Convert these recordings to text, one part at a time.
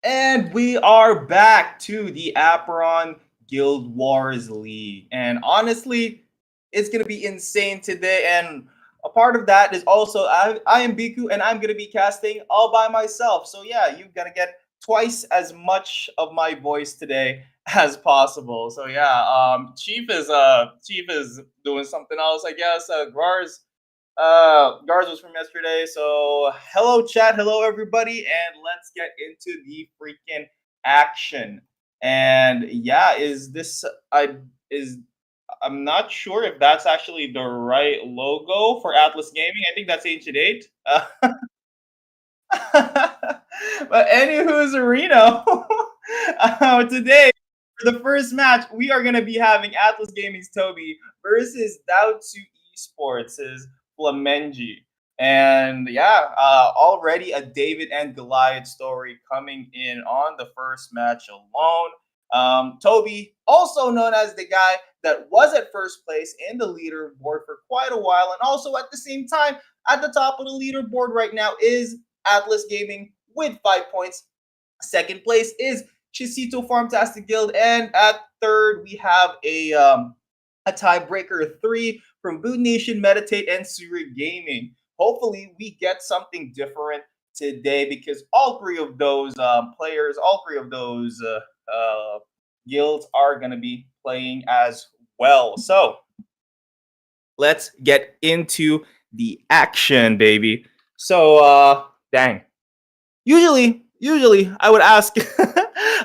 And we are back to the Apeiron Guild Wars League. And honestly, it's going to be insane today. And a part of that is also I am Biku and I'm going to be casting all by myself. So yeah, you're going to get twice as much of my voice today as possible. So yeah, Chief is doing something else, I guess. Gars was from yesterday. So hello chat, hello everybody, and let's get into the freaking action. And yeah, I'm not sure if that's actually the right logo for Atlas Gaming. I think that's Ancient Eight. But anywho's Reno. Today for the first match, we are gonna be having Atlas Gaming's Toby versus Dao2 Esports' Flamengi. And yeah, already a David and Goliath story coming in on the first match alone. Toby, also known as the guy that was at first place in the leaderboard for quite a while, and also at the same time at the top of the leaderboard right now is Atlas Gaming with 5 points. Second place is Chisito Farmtastic Guild, and at third we have a tiebreaker 3 from Boot Nation, Meditate, and Suri Gaming. Hopefully, we get something different today because all three of those players, all three of those guilds are going to be playing as well. So let's get into the action, baby. So, dang. Usually, I would ask,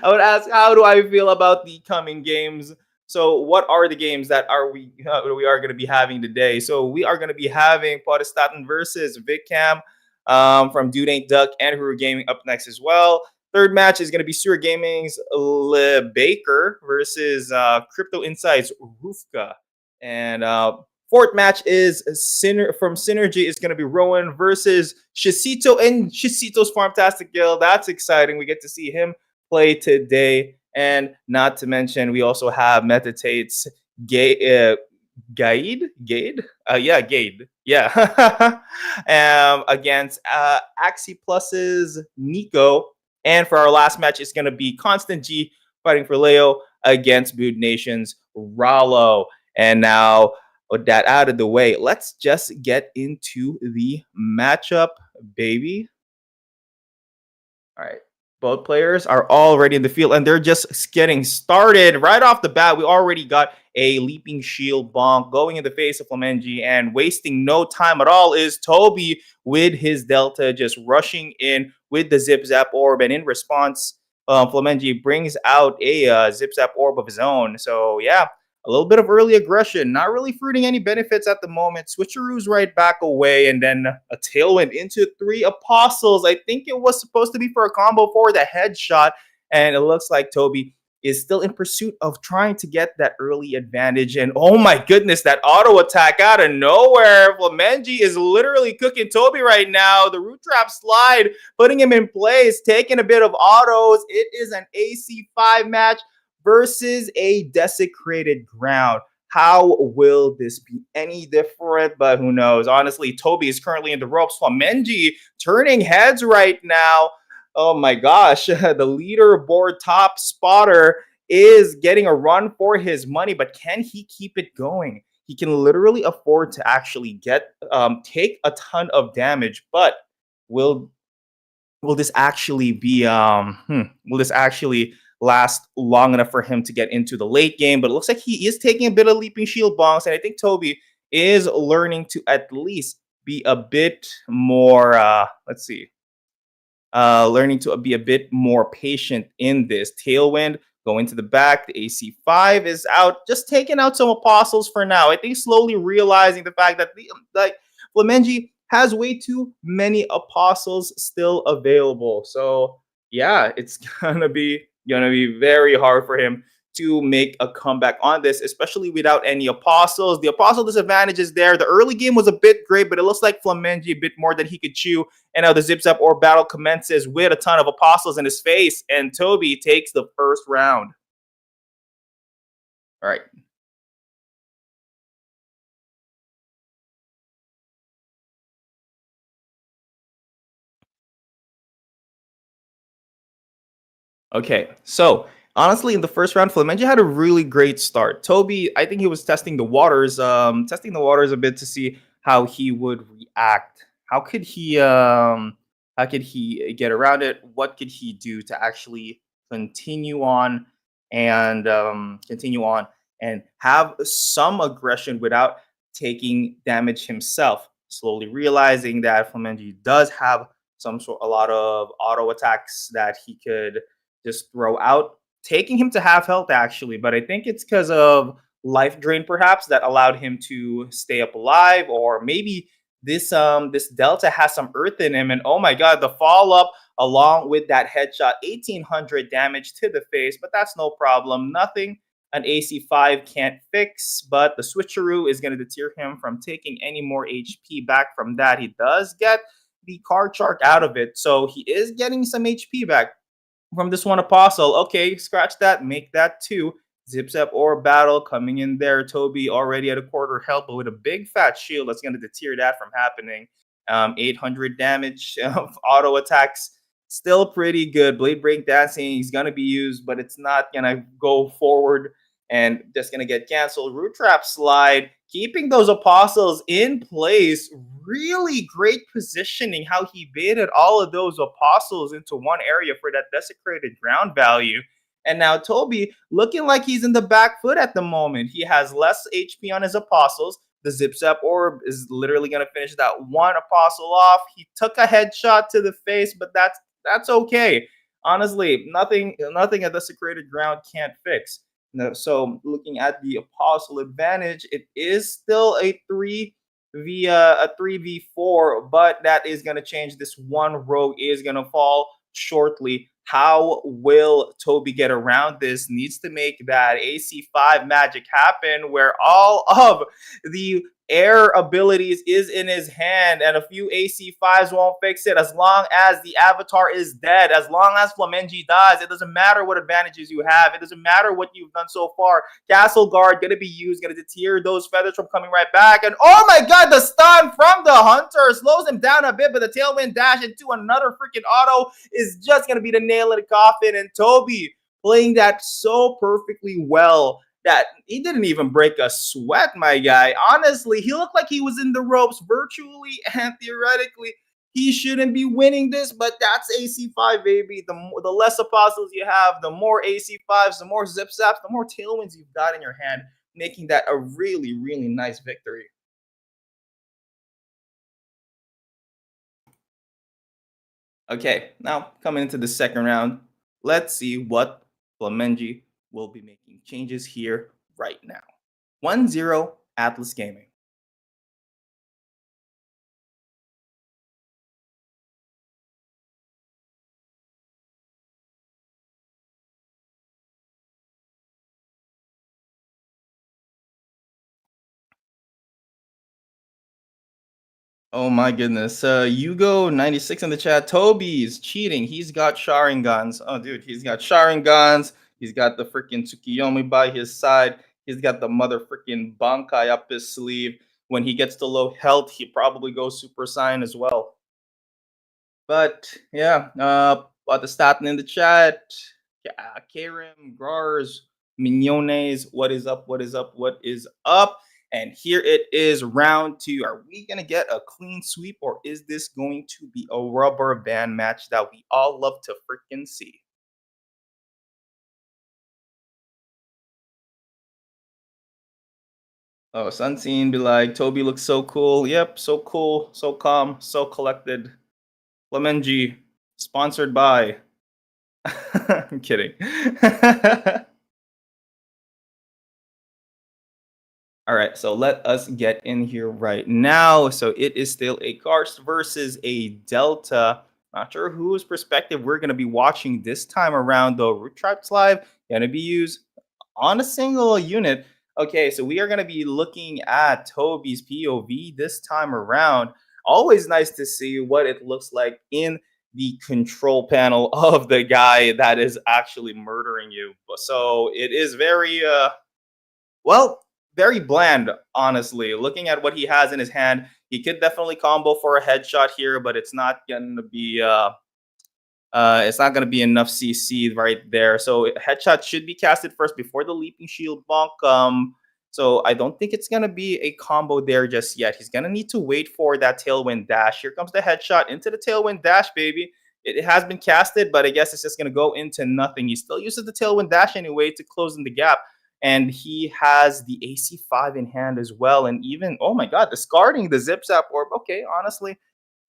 how do I feel about the coming games? So, what are the games that we are going to be having today? So, we are going to be having Potestatin versus VidCam from Dude Ain't Duck and Huru Gaming up next as well. Third match is going to be Sewer Gaming's Le Baker versus Crypto Insights Rufka. And fourth match is from Synergy is going to be Rowan versus Shisito and Shisito's Farmtastic Guild. That's exciting. We get to see him play today. And not to mention, we also have Metatate's Gade? Yeah, Gade. Yeah. Against Axie Plus's Nico. And for our last match, it's going to be Constant G fighting for Leo against Bood Nation's Rallo. And now, with that out of the way, let's just get into the matchup, baby. All right. Both players are already in the field and they're just getting started. Right off the bat, we already got a leaping shield bonk going in the face of Flamengi, and wasting no time at all is Toby with his Delta just rushing in with the Zip Zap Orb. And in response, Flamengi brings out a Zip Zap Orb of his own. So yeah, a little bit of early aggression, not really fruiting any benefits at the moment. Switcheroos right back away, and then a tailwind into 3 Apostles. I think it was supposed to be for a combo for the headshot, and it looks like Toby is still in pursuit of trying to get that early advantage. And oh my goodness, that auto attack out of nowhere. Flamengi is literally cooking Toby right now. The root trap slide, putting him in place, taking a bit of autos. It is an AC5 match versus a desecrated ground. How will this be any different? But who knows? Honestly, Toby is currently in the ropes. Flamengi turning heads right now. Oh my gosh, the leaderboard top spotter is getting a run for his money, but can he keep it going? He can literally afford to actually take a ton of damage, but will this actually be will this actually last long enough for him to get into the late game? But it looks like he is taking a bit of leaping shield bonks, and I think Toby is learning to at least be a bit more learning to be a bit more patient in this. Tailwind going to the back. The AC5 is out, just taking out some Apostles for now. I think slowly realizing the fact that Flamengi has way too many Apostles still available. So yeah, it's gonna be very hard for him to make a comeback on this, especially without any Apostles. The Apostle disadvantage is there. The early game was a bit great, but it looks like Flamengi a bit more than he could chew. And now the Zip Zap Orb battle commences with a ton of Apostles in his face, and Toby takes the first round. All right. Okay, so honestly, in the first round, Flamengi had a really great start. Toby, I think he was testing the waters a bit to see how he would react. How could he get around it? What could he do to actually continue on continue on and have some aggression without taking damage himself? Slowly realizing that Flamengi does have a lot of auto attacks that he could just throw out, taking him to half health actually. But I think it's because of life drain perhaps that allowed him to stay up alive, or maybe this Delta has some earth in him. And oh my god, the follow up along with that headshot, 1800 damage to the face, but that's no problem. Nothing an AC5 can't fix, but the switcheroo is going to deter him from taking any more HP back from that. He does get the card shark out of it, so he is getting some HP back from this one Apostle. Okay, scratch that, make that 2. Zip Zap or battle coming in there. Toby already at a quarter health, but with a big fat shield that's going to deter that from happening. 800 damage of auto attacks. Still pretty good. Blade Break Dancing is going to be used, but it's not going to go forward and just going to get canceled. Root Trap Slide, keeping those Apostles in place. Really great positioning, how he baited all of those Apostles into one area for that desecrated ground value. And now Toby looking like he's in the back foot at the moment. He has less HP on his Apostles. The Zip Zap Orb is literally going to finish that one Apostle off. He took a headshot to the face, but that's okay. Honestly, nothing a desecrated ground can't fix. So looking at the Apostle advantage, it is still a 3v4, but that is going to change. This one rogue is going to fall shortly How will Toby get around this? Needs to make that AC5 magic happen where all of the air abilities is in his hand, and a few AC5s won't fix it as long as the avatar is dead. As long as Flamengi dies, it doesn't matter what advantages you have. It doesn't matter what you've done so far. Castle Guard gonna be used, gonna deter those feathers from coming right back. And oh my god, the stun from the Hunter slows him down a bit, but the Tailwind dash into another freaking auto is just gonna be the nail in the coffin. And Toby playing that so perfectly well that he didn't even break a sweat, my guy. Honestly, he looked like he was in the ropes virtually and theoretically. He shouldn't be winning this, but that's AC5, baby. The less apostles you have, the more AC5s, the more zip zaps, the more tailwinds you've got in your hand, making that a really, really nice victory. Okay, now coming into the second round, let's see what Flamengi will be making changes here right now. 1-0 Atlas Gaming. Oh my goodness. Yugo 96 in the chat. Toby's cheating. He's got Sharingans. Oh, dude, he's got Sharingans. He's got the freaking Tsukiyomi by his side. He's got the mother freaking Bankai up his sleeve. When he gets to low health, he probably goes Super Saiyan as well. But yeah, the statin in the chat. Karim, Grars, Mignones, what is up? What is up? What is up? And here it is, round two. Are we going to get a clean sweep, or is this going to be a rubber band match that we all love to freaking see? Oh, Sunseen be like, Toby looks so cool. Yep, so cool, so calm, so collected. Flamengi, sponsored by. I'm kidding. All right, so let us get in here right now. So it is still a Karst versus a Delta. Not sure whose perspective we're going to be watching this time around, though. Root Tribes Live going to be used on a single unit. Okay, so we are going to be looking at Toby's POV this time around. Always nice to see what it looks like in the control panel of the guy that is actually murdering you. So it is very well, very bland, honestly. Looking at what he has in his hand, he could definitely combo for a headshot here, but it's not gonna be enough CC right there. So headshot should be casted first before the leaping shield bonk. So I don't think it's gonna be a combo there just yet. He's gonna need to wait for that tailwind dash. Here comes the headshot into the tailwind dash, baby. It has been casted, but I guess it's just gonna go into nothing. He still uses the tailwind dash anyway to close in the gap. And he has the AC5 in hand as well. And even, oh my god, discarding the zip zap orb. Okay, honestly,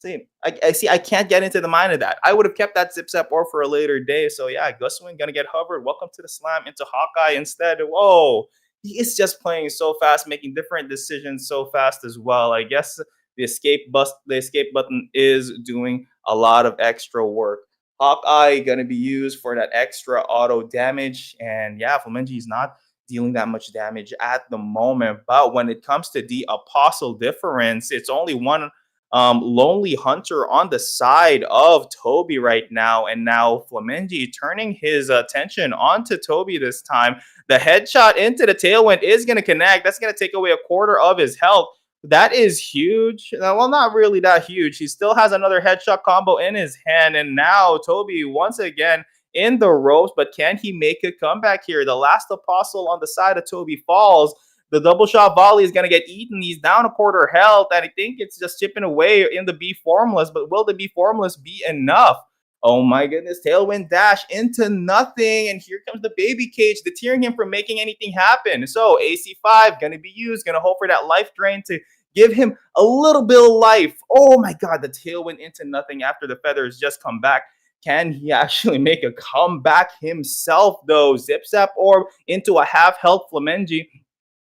see, I see. I can't get into the mind of that. I would have kept that zip zap orb for a later day. So yeah, Guswin gonna get hovered. Welcome to the slam into Hawkeye instead. Whoa, he is just playing so fast, making different decisions so fast as well. I guess the escape button is doing a lot of extra work. Hawkeye gonna be used for that extra auto damage, and yeah, Flamengi is not dealing that much damage at the moment. But when it comes to the apostle difference, it's only one lonely hunter on the side of Toby right now. And now Flamengi turning his attention onto Toby this time. The headshot into the tailwind is going to connect. That's going to take away a quarter of his health. That is huge. Well, not really that huge. He still has another headshot combo in his hand. And now Toby, once again, in the ropes, but can he make a comeback here? The last apostle on the side of Toby falls. The double shot volley is going to get eaten. He's down a quarter health, and I think it's just chipping away in the B formless, but will the B formless be enough? Oh my goodness, tailwind dash into nothing, and here comes the baby cage, deterring him from making anything happen. So AC5 going to be used, going to hope for that life drain to give him a little bit of life. Oh my god, the tailwind into nothing after the feathers just come back. Can he actually make a comeback himself, though? Zip Zap Orb into a half health Flamengi.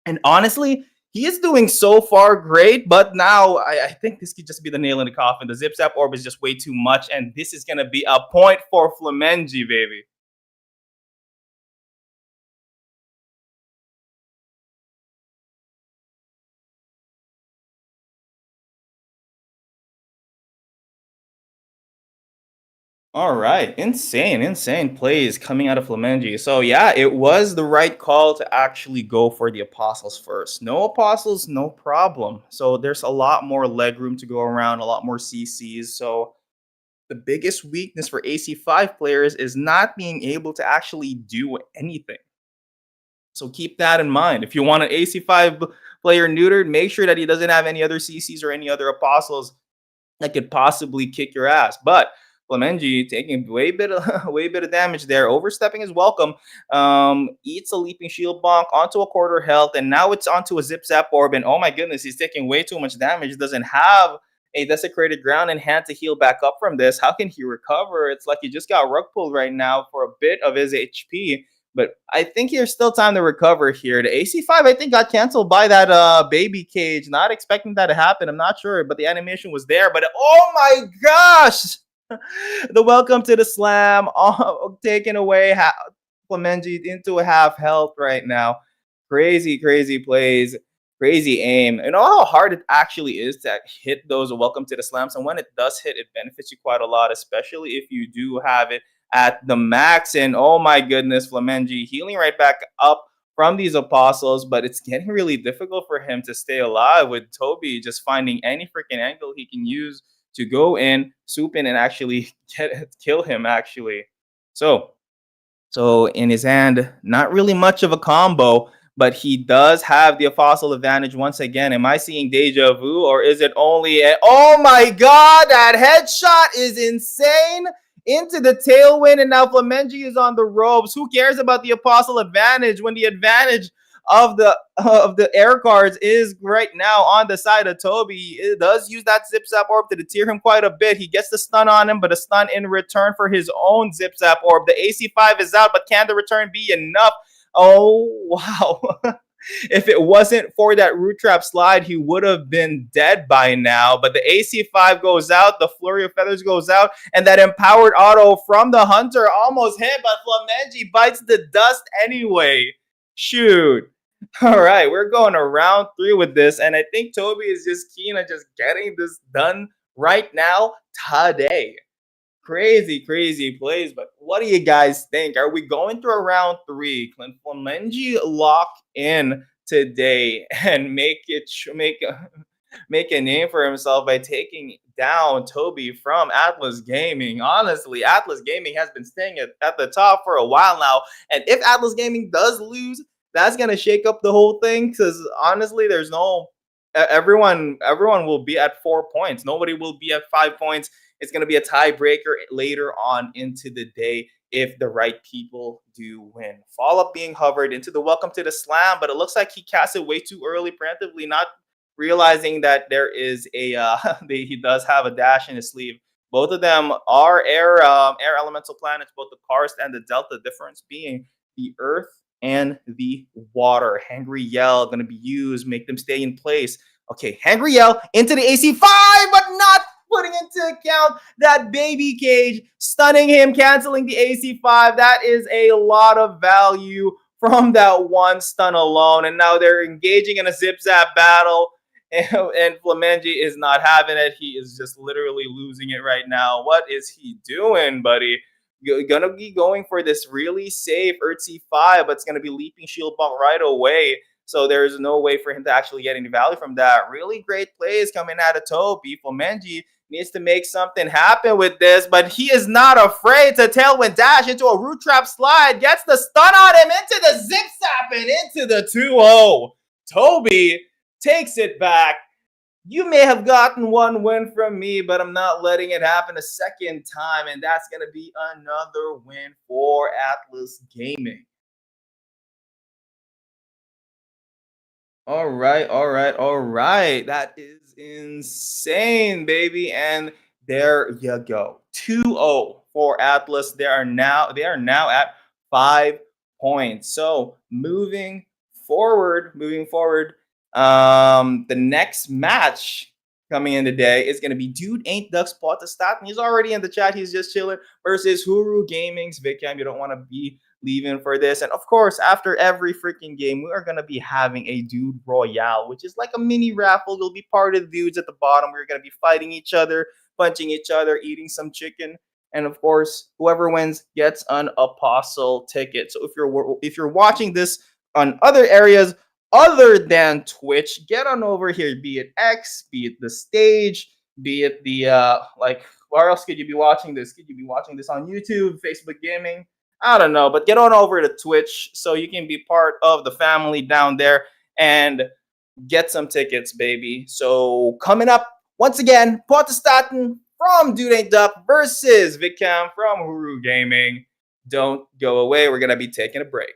And honestly, He is doing so far great, but now I think this could just be the nail in the coffin. The Zip Zap Orb is just way too much, and this is gonna be a point for Flamengi, baby. All right, insane plays coming out of Flamengi. So yeah, it was the right call to actually go for the Apostles first. No Apostles, no problem. So there's a lot more leg room to go around, a lot more CCs. So the biggest weakness for AC5 players is not being able to actually do anything. So keep that in mind. If you want an AC5 player neutered, make sure that he doesn't have any other CCs or any other Apostles that could possibly kick your ass. But Flamengi taking way bit of way bit of damage there. Overstepping is welcome. Eats a leaping shield bonk onto a quarter health, and now it's onto a zip zap orb. And oh my goodness, he's taking way too much damage. Doesn't have a desecrated ground in hand to heal back up from this. How can he recover? It's like he just got rug pulled right now for a bit of his HP. But I think there's still time to recover here. The AC5, I think, got canceled by that baby cage. Not expecting that to happen. I'm not sure, but the animation was there. But oh my gosh! The welcome to the slam, taking away Clemengi into a half health right now. Crazy plays, crazy aim. You know how hard it actually is to hit those welcome to the slams, and when it does hit, it benefits you quite a lot, especially if you do have it at the max. And oh my goodness, Flamengi healing right back up from these apostles, but it's getting really difficult for him to stay alive with Toby just finding any freaking angle he can use to go in, swoop in, and actually kill him. Actually, so in his hand, not really much of a combo, but he does have the fossil advantage once again. Am I seeing deja vu, or is it only a, oh my god, that headshot is insane into the tailwind, and now Flamengi is on the ropes. Who cares about the apostle advantage when the advantage of the air cards is right now on the side of Toby? It does use that zip zap orb to deter him quite a bit. He gets the stun on him, but a stun in return for his own zip zap orb. The AC5 is out, but can the return be enough? Oh wow. If it wasn't for that root trap slide, he would have been dead by now. But the AC5 goes out, the flurry of feathers goes out, and that empowered auto from the hunter almost hit, but Flamengi bites the dust anyway. Shoot. All right, we're going to round 3 with this, and I think Toby is just keen on just getting this done right now, today. Crazy plays, but what do you guys think? Are we going through a round 3? Can Flamengi lock in today and make a name for himself by taking down Toby from Atlas Gaming? Honestly, Atlas Gaming has been staying at the top for a while now, and if Atlas Gaming does lose, that's gonna shake up the whole thing. Because honestly, there's no everyone will be at 4 points. Nobody will be at 5 points. It's going to be a tiebreaker later on into the day if the right people do win. Follow up being hovered into the welcome to the slam, but it looks like he cast it way too early, preemptively, not realizing that there is a he does have a dash in his sleeve. Both of them are air elemental planets, both the Karst and the Delta. Difference being the Earth and the water. Hangry Yell going to be used, make them stay in place. Okay, Hangry Yell into the AC5, but not putting into account that baby cage, stunning him, canceling the AC5. That is a lot of value from that one stun alone. And now they're engaging in a zip zap battle. And Flamengi is not having it. He is just literally losing it right now. What is he doing, buddy? You're gonna be going for this really safe Earth 5, but it's gonna be leaping shield bump right away. So there's no way for him to actually get any value from that. Really great plays coming out of Toby. Flamengi needs to make something happen with this, but he is not afraid to tailwind dash into a root trap slide. Gets the stun on him into the zip zap and into the 2-0. Toby takes it back. You may have gotten one win from me, but I'm not letting it happen a second time, and that's going to be another win for Atlas Gaming. All right. That is insane, baby. And there you go. 2-0 for Atlas. They are now at 5 points. So moving forward, The next match coming in today is gonna be Dude Ain't Duck Spot to Stat. And he's already in the chat. He's just chilling versus Huru Gaming's Vicam. You don't want to be leaving for this. And of course, after every freaking game, we are gonna be having a Dude Royale, which is like a mini raffle. You'll be part of the dudes at the bottom. We're gonna be fighting each other, punching each other, eating some chicken. And of course, whoever wins gets an apostle ticket. So if you're watching this on other areas other than Twitch, get on over here, be it X, be it the stage, be it the like where else could you be watching this? Could you be watching this on YouTube, Facebook Gaming? I don't know, but get on over to Twitch so you can be part of the family down there and get some tickets, baby. So coming up, once again, Potestaten from Dude Ain't Duck versus Vicam from Huru Gaming. Don't go away. We're going to be taking a break.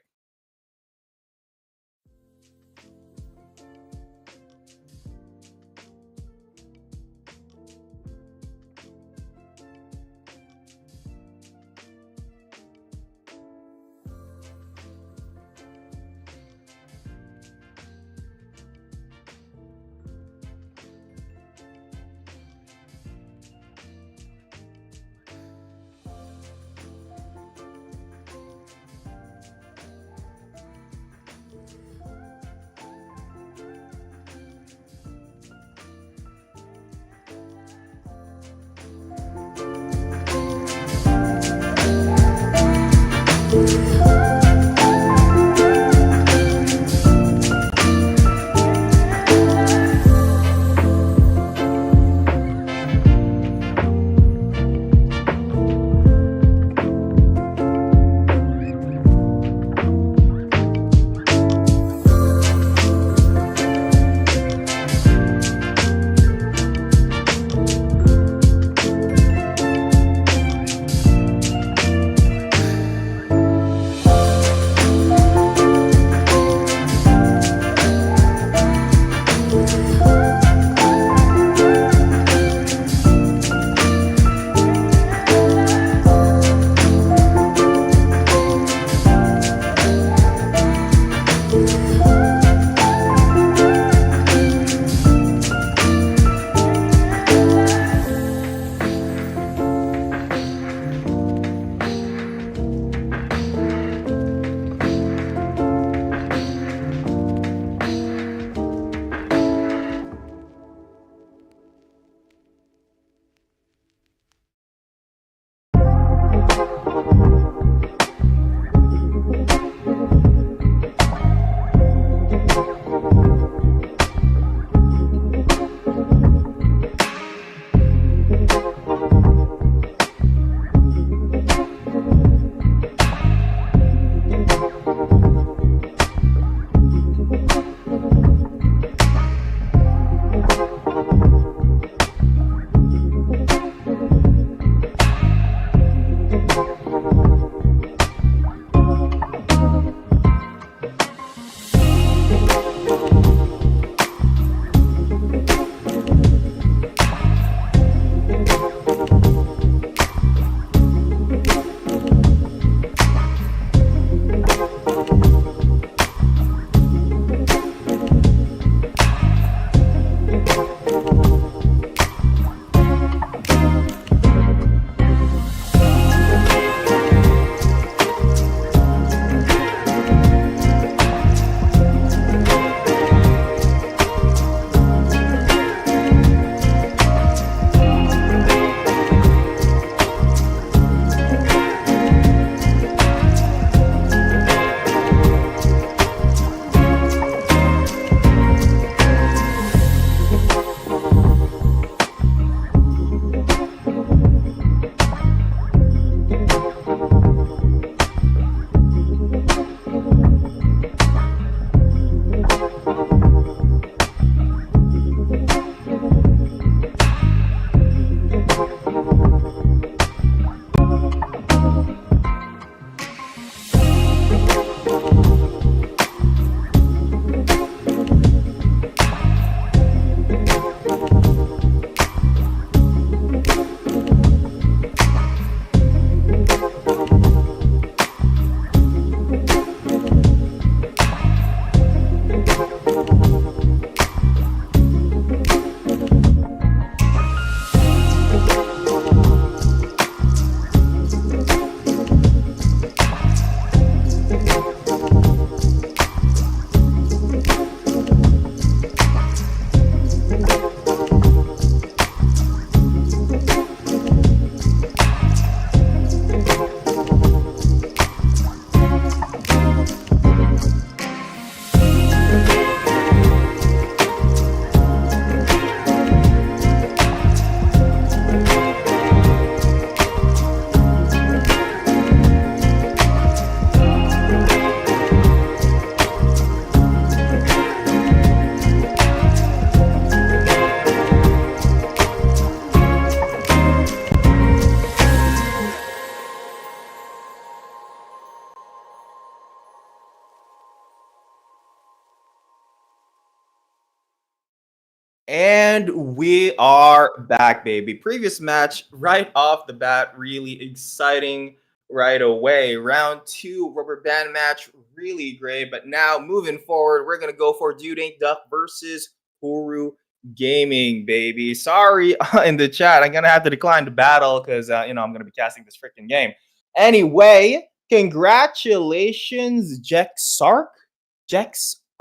And we are back, baby. Previous match, right off the bat, really exciting right away. Round two, rubber band match, really great. But now, moving forward, we're going to go for Dude Ain't Duck versus Huru Gaming, baby. Sorry in the chat. I'm going to have to decline the battle because, I'm going to be casting this freaking game. Anyway, congratulations, Jex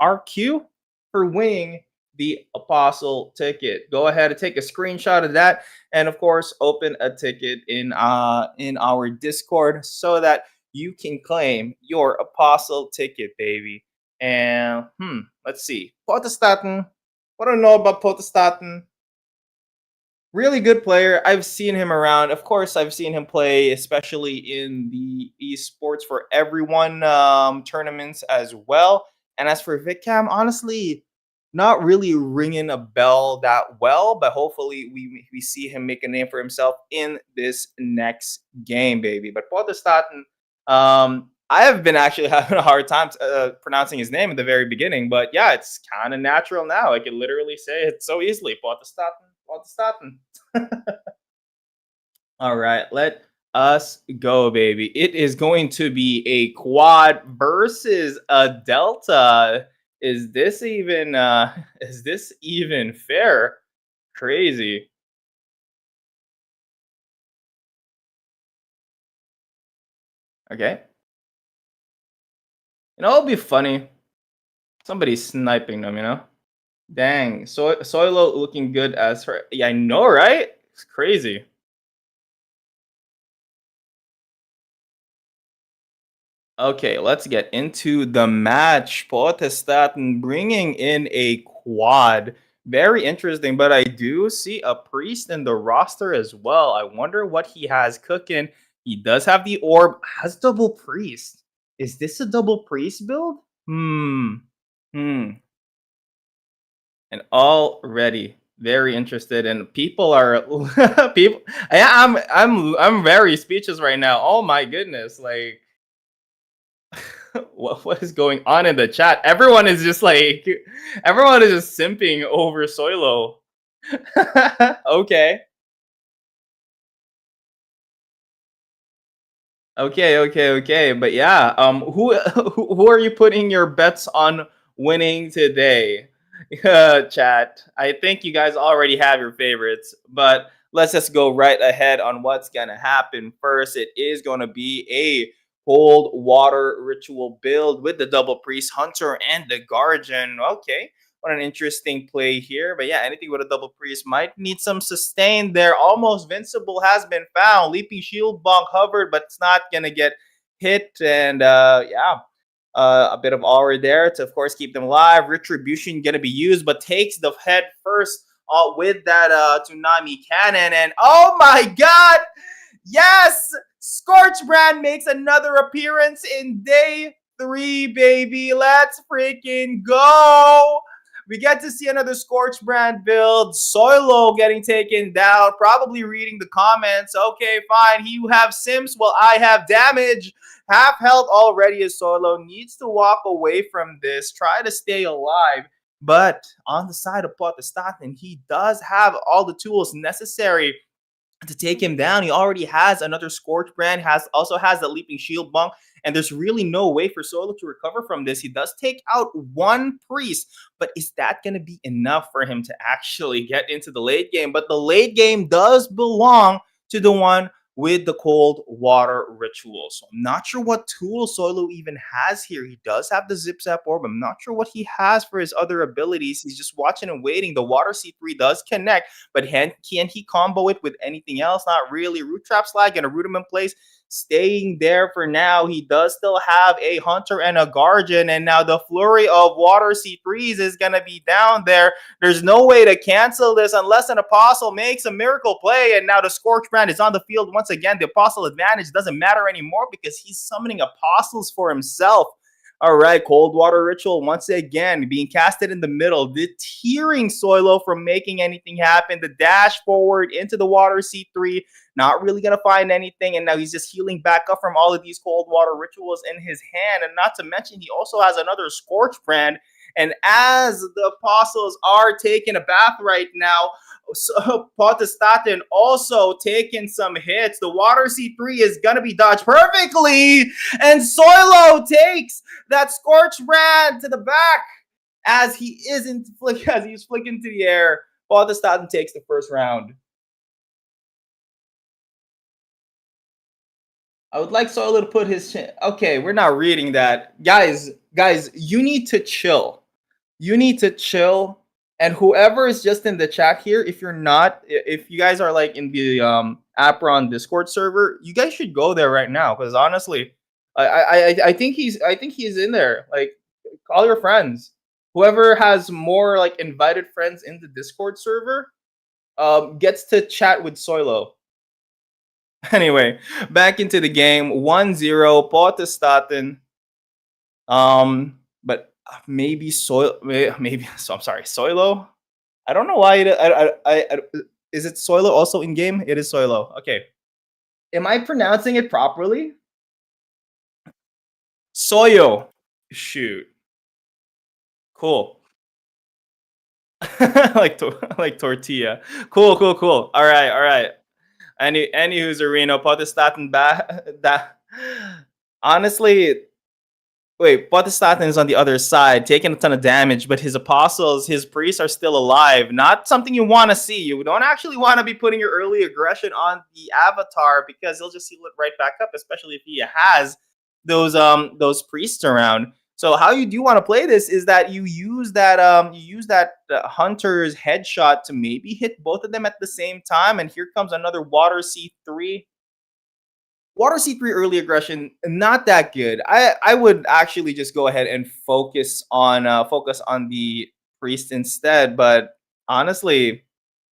RQ, for winning the apostle ticket. Go ahead and take a screenshot of that, and of course open a ticket in our Discord so that you can claim your apostle ticket, baby. And let's see, Potestaten. What do I know about Potestaten? Really good player. I've seen him around. Of course, I've seen him play, especially in the esports for everyone tournaments as well. And as for VidCam, honestly, not really ringing a bell that well, but hopefully we see him make a name for himself in this next game, baby. But Potestaten, I have been actually having a hard time pronouncing his name at the very beginning, but yeah, it's kind of natural now. I can literally say it so easily. Potestaten. All right, let us go, baby. It is going to be a quad versus a delta. Is this even fair? Crazy. Okay. It'll be funny. Somebody's sniping them. Dang. Soilo looking good as her. Yeah, I know, right? It's crazy. Okay, let's get into the match. Potestaten bringing in a quad. Very interesting, but I do see a priest in the roster as well. I wonder what he has cooking. He does have the orb, has double priest. Is this a double priest build? Hmm. And already very interested, and people are people. Yeah, I'm very speechless right now. Oh my goodness, like what is going on in the chat? Everyone is just simping over Soilo. Okay. Okay. But yeah, who are you putting your bets on winning today? Chat. I think you guys already have your favorites, but let's just go right ahead on what's gonna happen first. It is gonna be a cold water ritual build with the double priest hunter and the guardian. Okay. What an interesting play here. But yeah, anything with a double priest might need some sustain there. Almost Vincible has been found. Leaping Shield Bonk hovered, but it's not going to get hit. And yeah, a bit of aura there to, of course, keep them alive. Retribution going to be used, but takes the head first with that tsunami cannon. And oh my God! Yes! Scorchbrand makes another appearance in day 3, baby. Let's freaking go! We get to see another Scorchbrand build. Soilo getting taken down. Probably reading the comments. Okay, fine. You have Sims. Well, I have damage. Half health already as Soilo. Needs to walk away from this. Try to stay alive. But on the side of Potestaten, he does have all the tools necessary to take him down. He already has another Scorch Brand, also has the Leaping Shield Bunk, and there's really no way for Solo to recover from this. He does take out one priest, but is that going to be enough for him to actually get into the late game? But the late game does belong to the one with the cold water ritual. So I'm not sure what tool Solo even has here. He does have the Zip Zap Orb. I'm not sure what he has for his other abilities. He's just watching and waiting. The Water C3 does connect, but can he combo it with anything else? Not really. Root Trap Slag and a Root him in place, staying there for now. He does still have a Hunter and a Guardian, and now the flurry of Water C3s is going to be down there. There's no way to cancel this unless an Apostle makes a miracle play, and now the Scorch Brand is on the field once again. The Apostle advantage doesn't matter anymore because he's summoning Apostles for himself. All right, Cold Water Ritual once again being casted in the middle, deterring Soilo from making anything happen. The dash forward into the Water C3, not really going to find anything, and now he's just healing back up from all of these Cold Water Rituals in his hand, and not to mention he also has another Scorch Brand, And as the apostles are taking a bath right now, so Potestatin also taking some hits. The water C3 is gonna be dodged perfectly, and Soilo takes that scorch brand to the back as he isn't as he's flicking to the air. Potestatin takes the first round. I would like Soilo to put his chin. Okay, we're not reading that, guys. Guys, you need to chill. You need to chill. And whoever is just in the chat here, if you're not, if you guys are like in the Apeiron Discord server, you guys should go there right now. Because honestly, I think he's in there. Like, call your friends. Whoever has more like invited friends in the Discord server, gets to chat with Soilo. Anyway, back into the game. 1-0, Potestatin. But maybe maybe so I'm sorry, Soilo. I don't know why is it Soilo also in game? It is Soilo. Okay. Am I pronouncing it properly? Soyo. Shoot. Cool. like tortilla. Cool. All right. Any who's Reno, Potestatin that honestly. Wait, Potestatin is on the other side, taking a ton of damage, but his apostles, his priests are still alive. Not something you want to see. You don't actually want to be putting your early aggression on the avatar because he'll just heal it right back up, especially if he has those priests around. So how you do want to play this is that you use that hunter's headshot to maybe hit both of them at the same time, and here comes another water C3. Water C3 early aggression, not that good. I would actually just go ahead and focus on the priest instead. But honestly,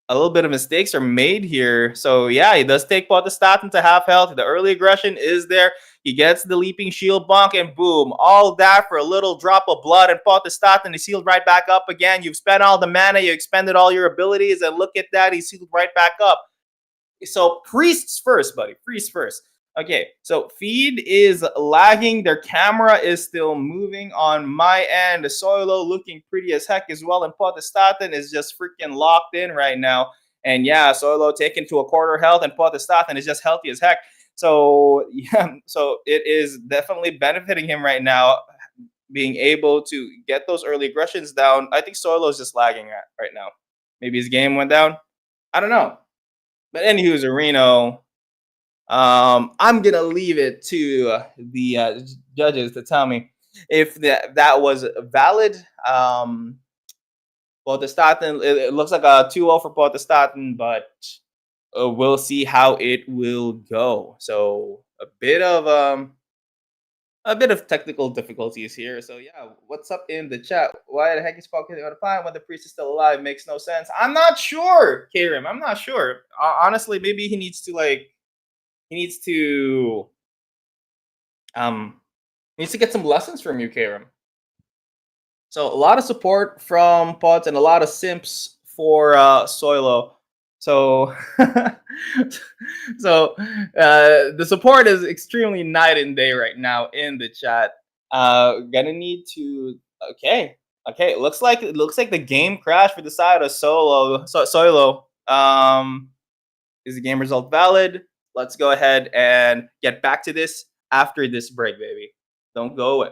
a little bit of mistakes are made here. So yeah, he does take Potestatin to half health. The early aggression is there. He gets the leaping shield bonk, and boom, all that for a little drop of blood. And Potestatin is healed right back up again. You've spent all the mana, you expended all your abilities, and look at that, he's healed right back up. So priests first, buddy. Priests first. Okay, so feed is lagging. Their camera is still moving on my end. Soilo looking pretty as heck as well, and Potestatin is just freaking locked in right now. And yeah, Soilo taken to a quarter health, and Potestatin is just healthy as heck. So yeah, so it is definitely benefiting him right now, being able to get those early aggressions down. I think Soilo is just lagging right now. Maybe his game went down. I don't know. But anywho's Reno. I'm gonna leave it to the judges to tell me if that was valid. Potestatin, it looks like a 2-0 for Potestatin, but we'll see how it will go. So a bit of technical difficulties here. So yeah, what's up in the chat? Why the heck is Paul killing on the planet when the priest is still alive? Makes no sense. I'm not sure, Karim. I'm not sure. Honestly, maybe he needs to get some lessons from you, Karim. So a lot of support from Pods and a lot of simps for Soilo. So the support is extremely night and day right now in the chat. Gonna need to okay. Looks like the game crashed for the side of Soilo. Is the game result valid? Let's go ahead and get back to this after this break, baby. Don't go away.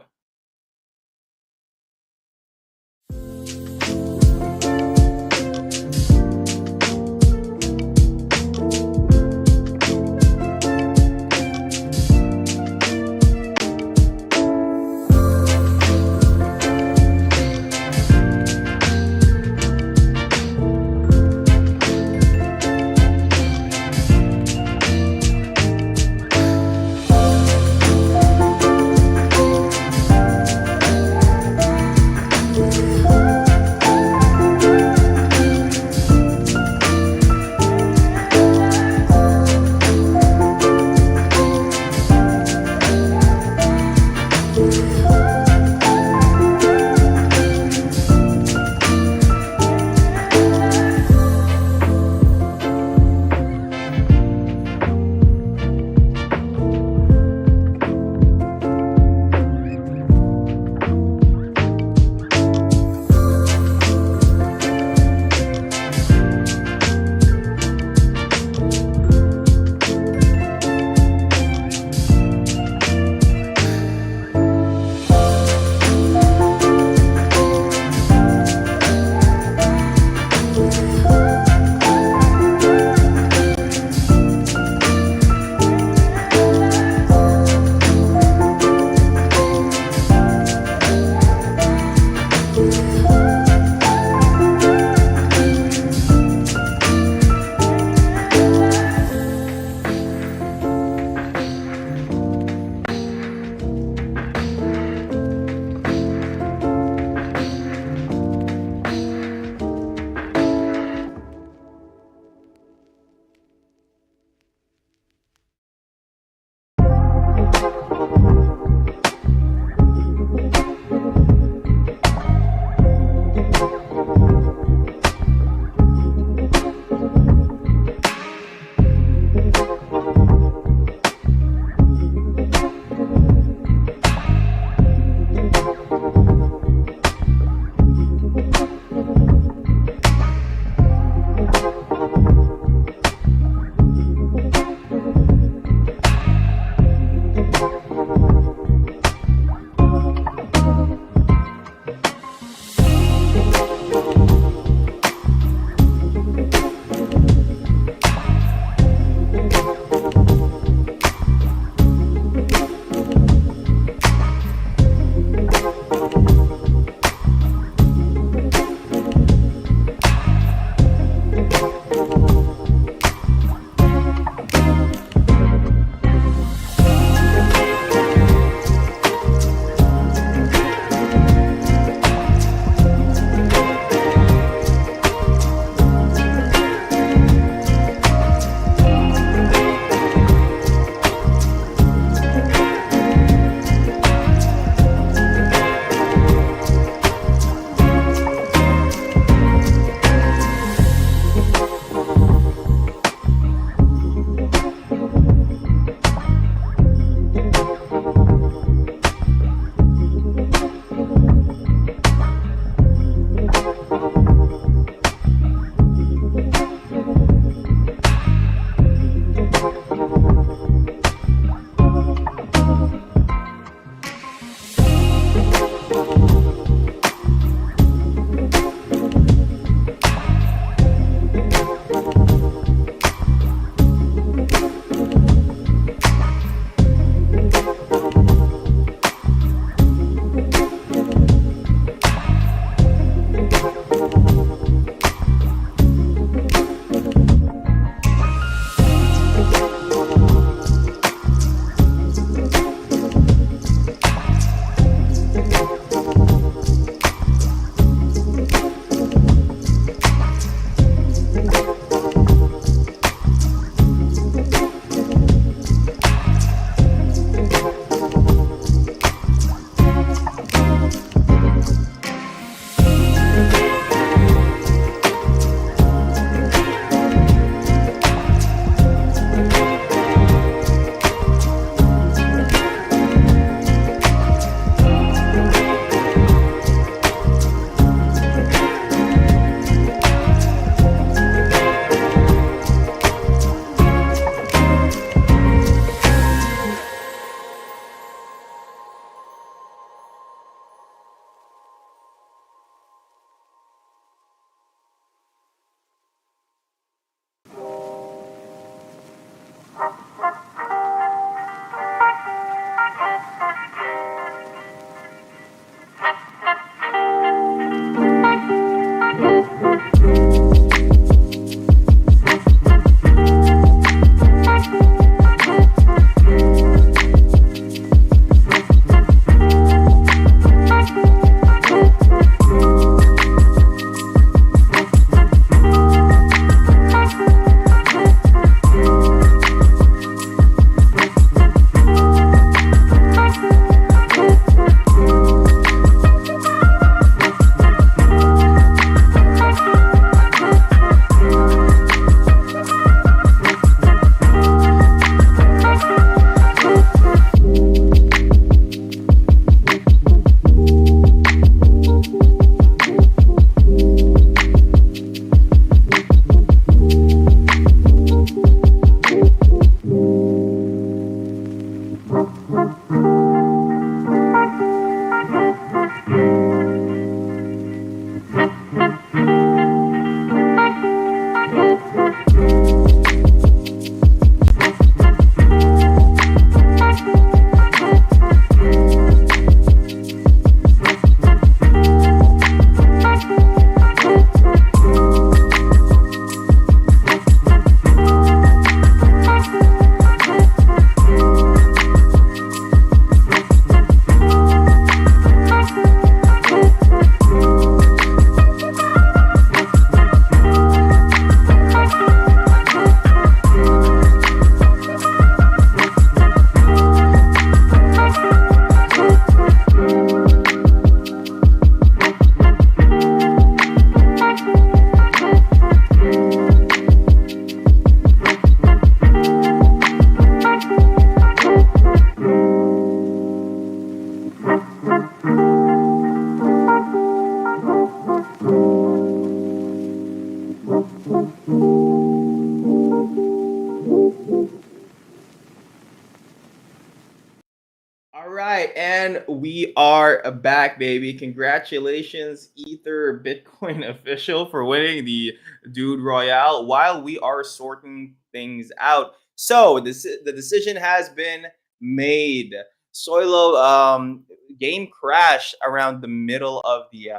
we are back, baby. Congratulations, Ether Bitcoin official, for winning the Dude Royale while we are sorting things out. So the decision has been made. Soilo game crash around the middle of the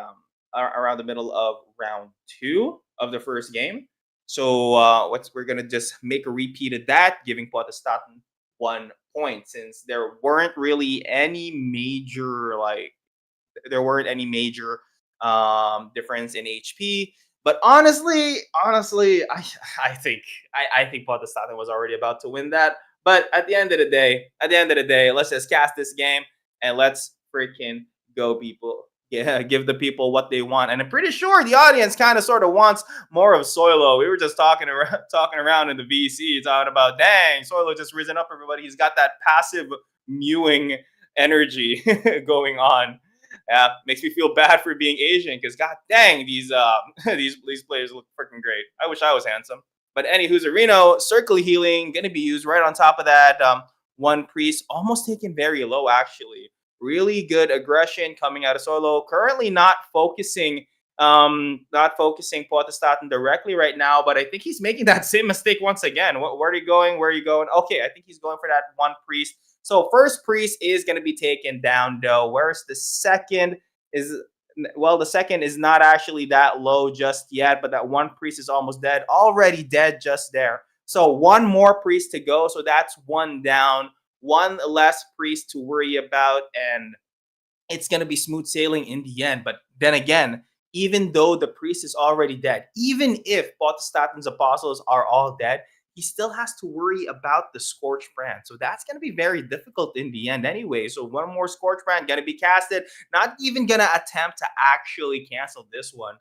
around the middle of round two of the first game. So what's we're gonna just make a repeat of that, giving Potestat 1 point, since there weren't any major difference in HP. But honestly, I think Potestaten was already about to win that. But at the end of the day, let's just cast this game and let's freaking go, people. Yeah, give the people what they want, and I'm pretty sure the audience kind of sort of wants more of Soilo. We were just talking around in the VC, talking about, dang, Soilo just risen up everybody. He's got that passive mewing energy going on. Yeah, makes me feel bad for being Asian because god dang, these these players look freaking great. I wish I was handsome. But anywho's Reno circle healing gonna be used right on top of that. One priest almost taken very low actually. Really good aggression coming out of Solo. Currently not focusing Potestaten directly right now, but I think he's making that same mistake once again. Where are you going? Where are you going? Okay, I think he's going for that one priest. So first priest is going to be taken down, though. Whereas the second is, well, the second is not actually that low just yet, but that one priest is almost dead, already dead just there. So one more priest to go. So that's one down, one less priest to worry about, and it's going to be smooth sailing in the end. But then again, even though the priest is already dead, even if Potestaten's apostles are all dead, he still has to worry about the Scorch Brand. So that's going to be very difficult in the end anyway. So one more Scorch Brand going to be casted. Not even going to attempt to actually cancel this one.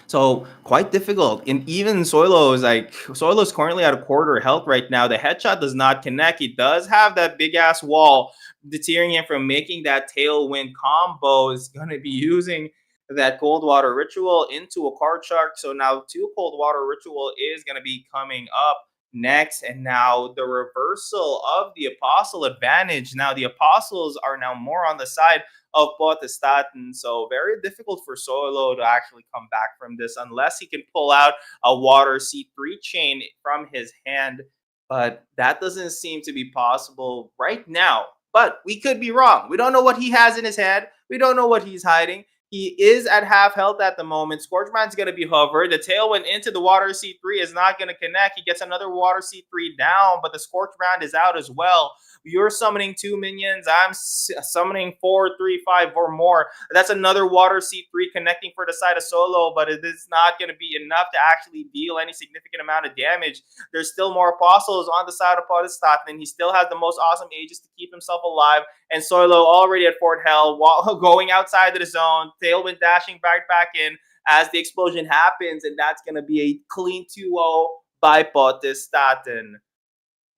So quite difficult. And even Soilo's currently at a quarter health right now. The headshot does not connect. He does have that big ass wall deterring him from making that tailwind combo. Is gonna be using that cold water ritual into a card shark. So now two cold water ritual is gonna be coming up next. And now the reversal of the apostle advantage. Now the apostles are now more on the side of Potestaten. So very difficult for Solo to actually come back from this unless he can pull out a water C3 chain from his hand. But that doesn't seem to be possible right now. But we could be wrong. We don't know what he has in his head. We don't know what he's hiding. He is at half health at the moment. Scorchman's going to be hovered. The tailwind into the water C3 is not going to connect. He gets another water C3 down, but the Scorch Brand is out as well. You're summoning 2 minions. I'm summoning 4, 3, 5, or more. That's another water C3 connecting for the side of Solo, but it is not going to be enough to actually deal any significant amount of damage. There's still more apostles on the side of Potestaten, and he still has the most awesome ages to keep himself alive. And Solo already at Fort Hell, while going outside of the zone, tailwind dashing back in as the explosion happens, and that's going to be a clean 2-0 by Potestaten.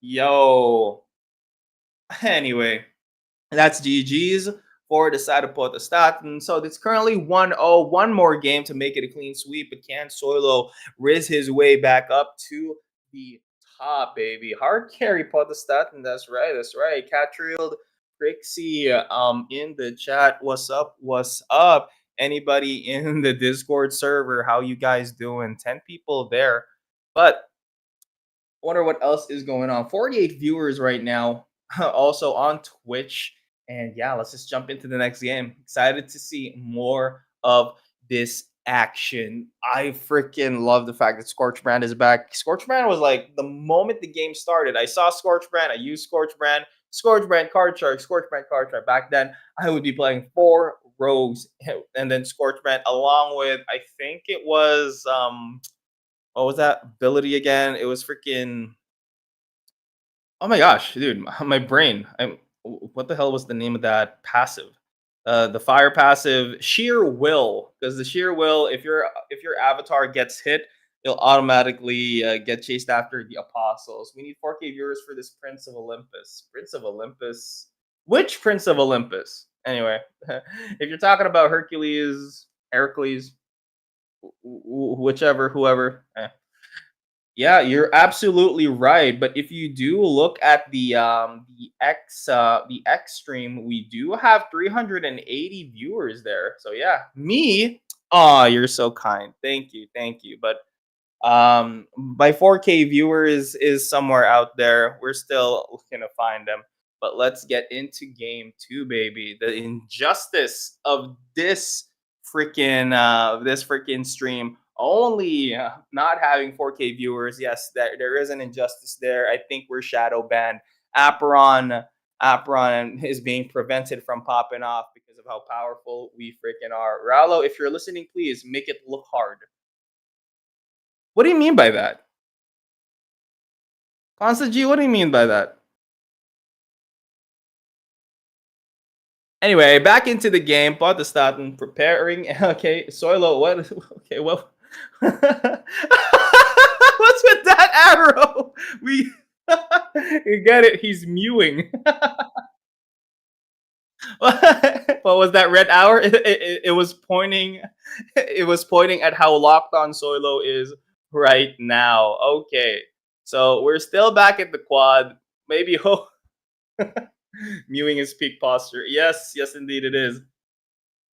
Yo. Anyway, that's GG's for the side of Potestaten. So it's currently 1-0. One more game to make it a clean sweep, but can Soilo riz his way back up to the top, baby? Hard carry Potestaten. That's right. That's right. Catrield Trixie in the chat. What's up? What's up? Anybody in the Discord server? How you guys doing? 10 people there. But wonder what else is going on. 48 viewers right now, also on Twitch. And yeah, let's just jump into the next game. Excited to see more of this action. I freaking love the fact that Scorch Brand is back. Scorch Brand was like the moment the game started. I saw Scorch Brand, I used Scorch Brand card shark, Scorch Brand card shark. Back then, I would be playing 4 rogues and then Scorch Brand along with, I think it was what was that ability again? It was freaking, oh my gosh, dude, my brain. What the hell was the name of that passive? The fire passive, sheer will, because the sheer will, if your avatar gets hit, it'll automatically get chased after the apostles. We need 4K viewers for this Prince of Olympus. Prince of Olympus. Which Prince of Olympus? Anyway, if you're talking about Hercules, whichever, whoever. Yeah, you're absolutely right. But if you do look at the X stream, we do have 380 viewers there. So yeah, me. Oh, you're so kind. Thank you. But my 4K viewers is somewhere out there. We're still gonna find them. But let's get into game two, baby. The injustice of this freaking stream only not having 4K viewers. Yes, there is an injustice there. I think we're shadow banned. Apeiron is being prevented from popping off because of how powerful we freaking are. Rallo, if you're listening, please make it look hard. What do you mean by that? Consta G, what do you mean by that? Anyway, back into the game. Potestaten preparing. Okay, Soilo, what? Okay, well. What's with that arrow? We. You get it. He's mewing. What was that red hour? It was pointing. It was pointing at how locked on Soilo is right now. Okay, so we're still back at the quad. Maybe mewing his peak posture. Yes, yes, indeed it is.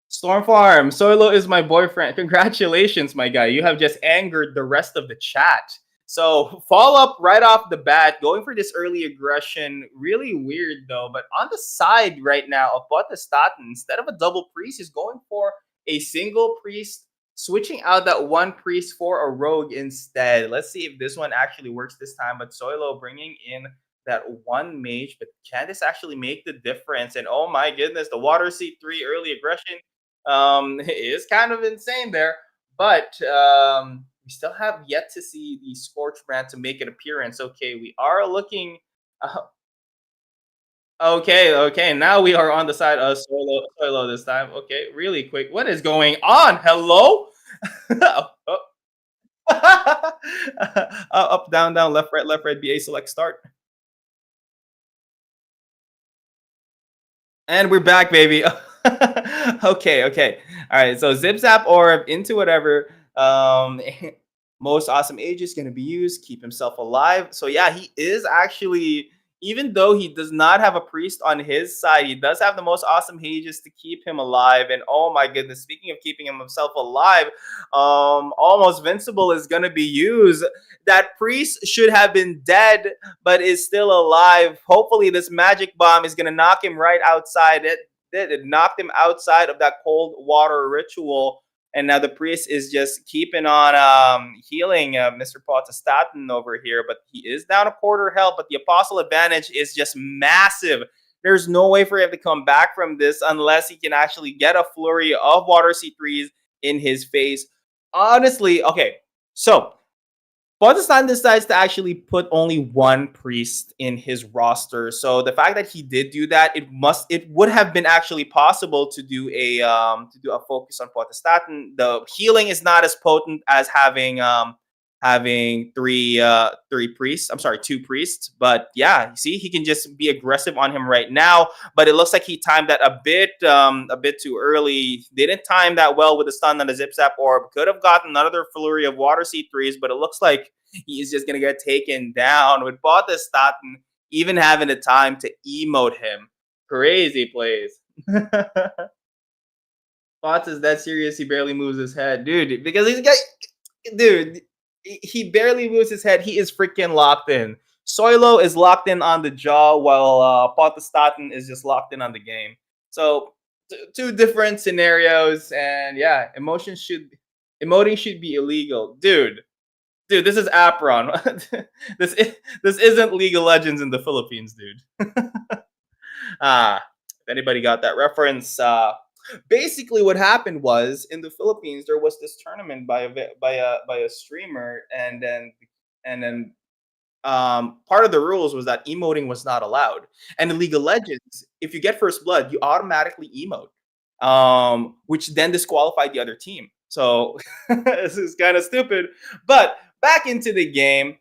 Storm Farm, Solo is my boyfriend. Congratulations, my guy. You have just angered the rest of the chat. So, follow up right off the bat, going for this early aggression. Really weird, though. But on the side right now of Potestaten, instead of a double priest, he's going for a single priest, switching out that one priest for a rogue instead. Let's see if this one actually works this time. But Solo bringing in that one mage, but can this actually make the difference? And oh my goodness, the Water Seed 3 early aggression is kind of insane there. But we still have yet to see the Scorch Brand to make an appearance. Okay, we are looking. Uh, okay. Now we are on the side of Solo this time. Okay, really quick. What is going on? Hello? Oh. Up, down, left, right, BA select start. And we're back, baby. Okay. All right. So zip zap orb into whatever. Most awesome age is gonna be used. Keep himself alive. So yeah, he is actually, even though he does not have a priest on his side, he does have the most awesome ages to keep him alive. And oh my goodness, speaking of keeping himself alive, almost vincible is gonna be used. That priest should have been dead but is still alive. Hopefully, this magic bomb is gonna knock him right outside. It knocked him outside of that cold water ritual, and now the priest is just keeping on healing Mr. Potestaten over here. But he is down a quarter health. But the apostle advantage is just massive. There's no way for him to come back from this unless he can actually get a flurry of water C3s in his face. Honestly, okay. So Protestant decides to actually put only one priest in his roster. So the fact that he did do that, it would have been actually possible to do a focus on Protestant. The healing is not as potent as having three priests. I'm sorry, two priests. But yeah, see, he can just be aggressive on him right now. But it looks like he timed that a bit too early. Didn't time that well with the stun on the zip zap orb. Could have gotten another flurry of water C3s, but it looks like he's just gonna get taken down with Potestaten even having the time to emote him. Crazy plays. Potts is that serious? He barely moves his head, dude. Because he's got, dude. He barely moves his head. He is freaking locked in. Soilo is locked in on the jaw, while Potestaten is just locked in on the game. So two different scenarios, and yeah, emoting should be illegal, dude. Dude, this is Apron. This isn't League of Legends in the Philippines, dude. If anybody got that reference, basically what happened was in the Philippines there was this tournament by a streamer, and then part of the rules was that emoting was not allowed. And in League of Legends, if you get first blood, you automatically emote, which then disqualified the other team. So this is kind of stupid. But back into the game.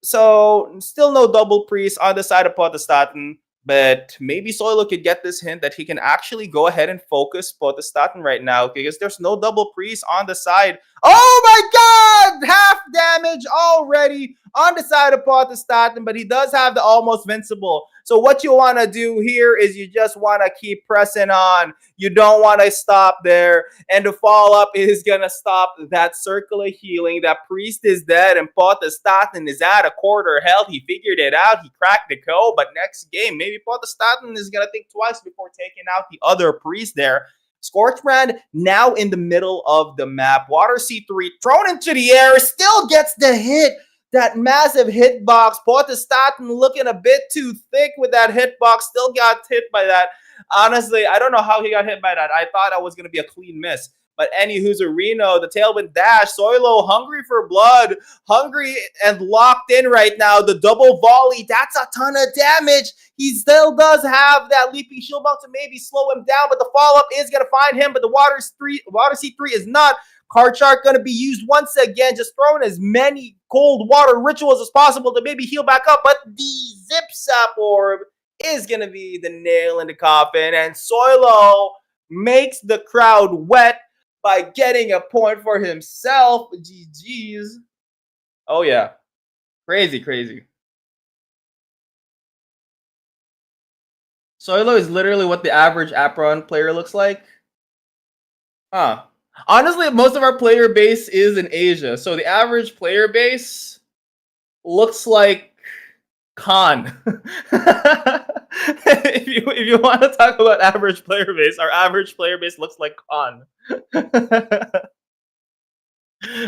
So still no double priest on the side of Potestaten, but maybe Soilo could get this hint that he can actually go ahead and focus Potestaten right now because there's no double priest on the side Oh my god! Half damage already on the side of Protestatin, but he does have the almost invincible. So what you want to do here is you just want to keep pressing on. You don't want to stop there. And the follow-up is going to stop that circle of healing. That priest is dead, and Protestatin is at a quarter health. He figured it out. He cracked the code. But next game, maybe Protestatin is going to think twice before taking out the other priest there. Scorchbrand now in the middle of the map. Water C3 thrown into the air, still gets the hit. That massive hitbox. Protestatin looking a bit too thick with that hitbox. Still got hit by that. Honestly, I don't know how he got hit by that. I thought that was going to be a clean miss. But anywho's a Reno, the tailwind dash. Soilo hungry for blood. Hungry and locked in right now. The double volley. That's a ton of damage. He still does have that leaping shield belt to maybe slow him down, but the follow-up is going to find him, but the Water C3 is not. Card Shark going to be used once again, just throwing as many cold water rituals as possible to maybe heal back up, but the Zip Sap Orb is going to be the nail in the coffin, and Soilo makes the crowd wet by getting a point for himself. GG's. Oh, yeah. Crazy, crazy. Soilo is literally what the average Apeiron player looks like. Huh. Honestly, most of our player base is in Asia, so the average player base looks like Khan. if you want to talk about average player base, our average player base looks like Khan.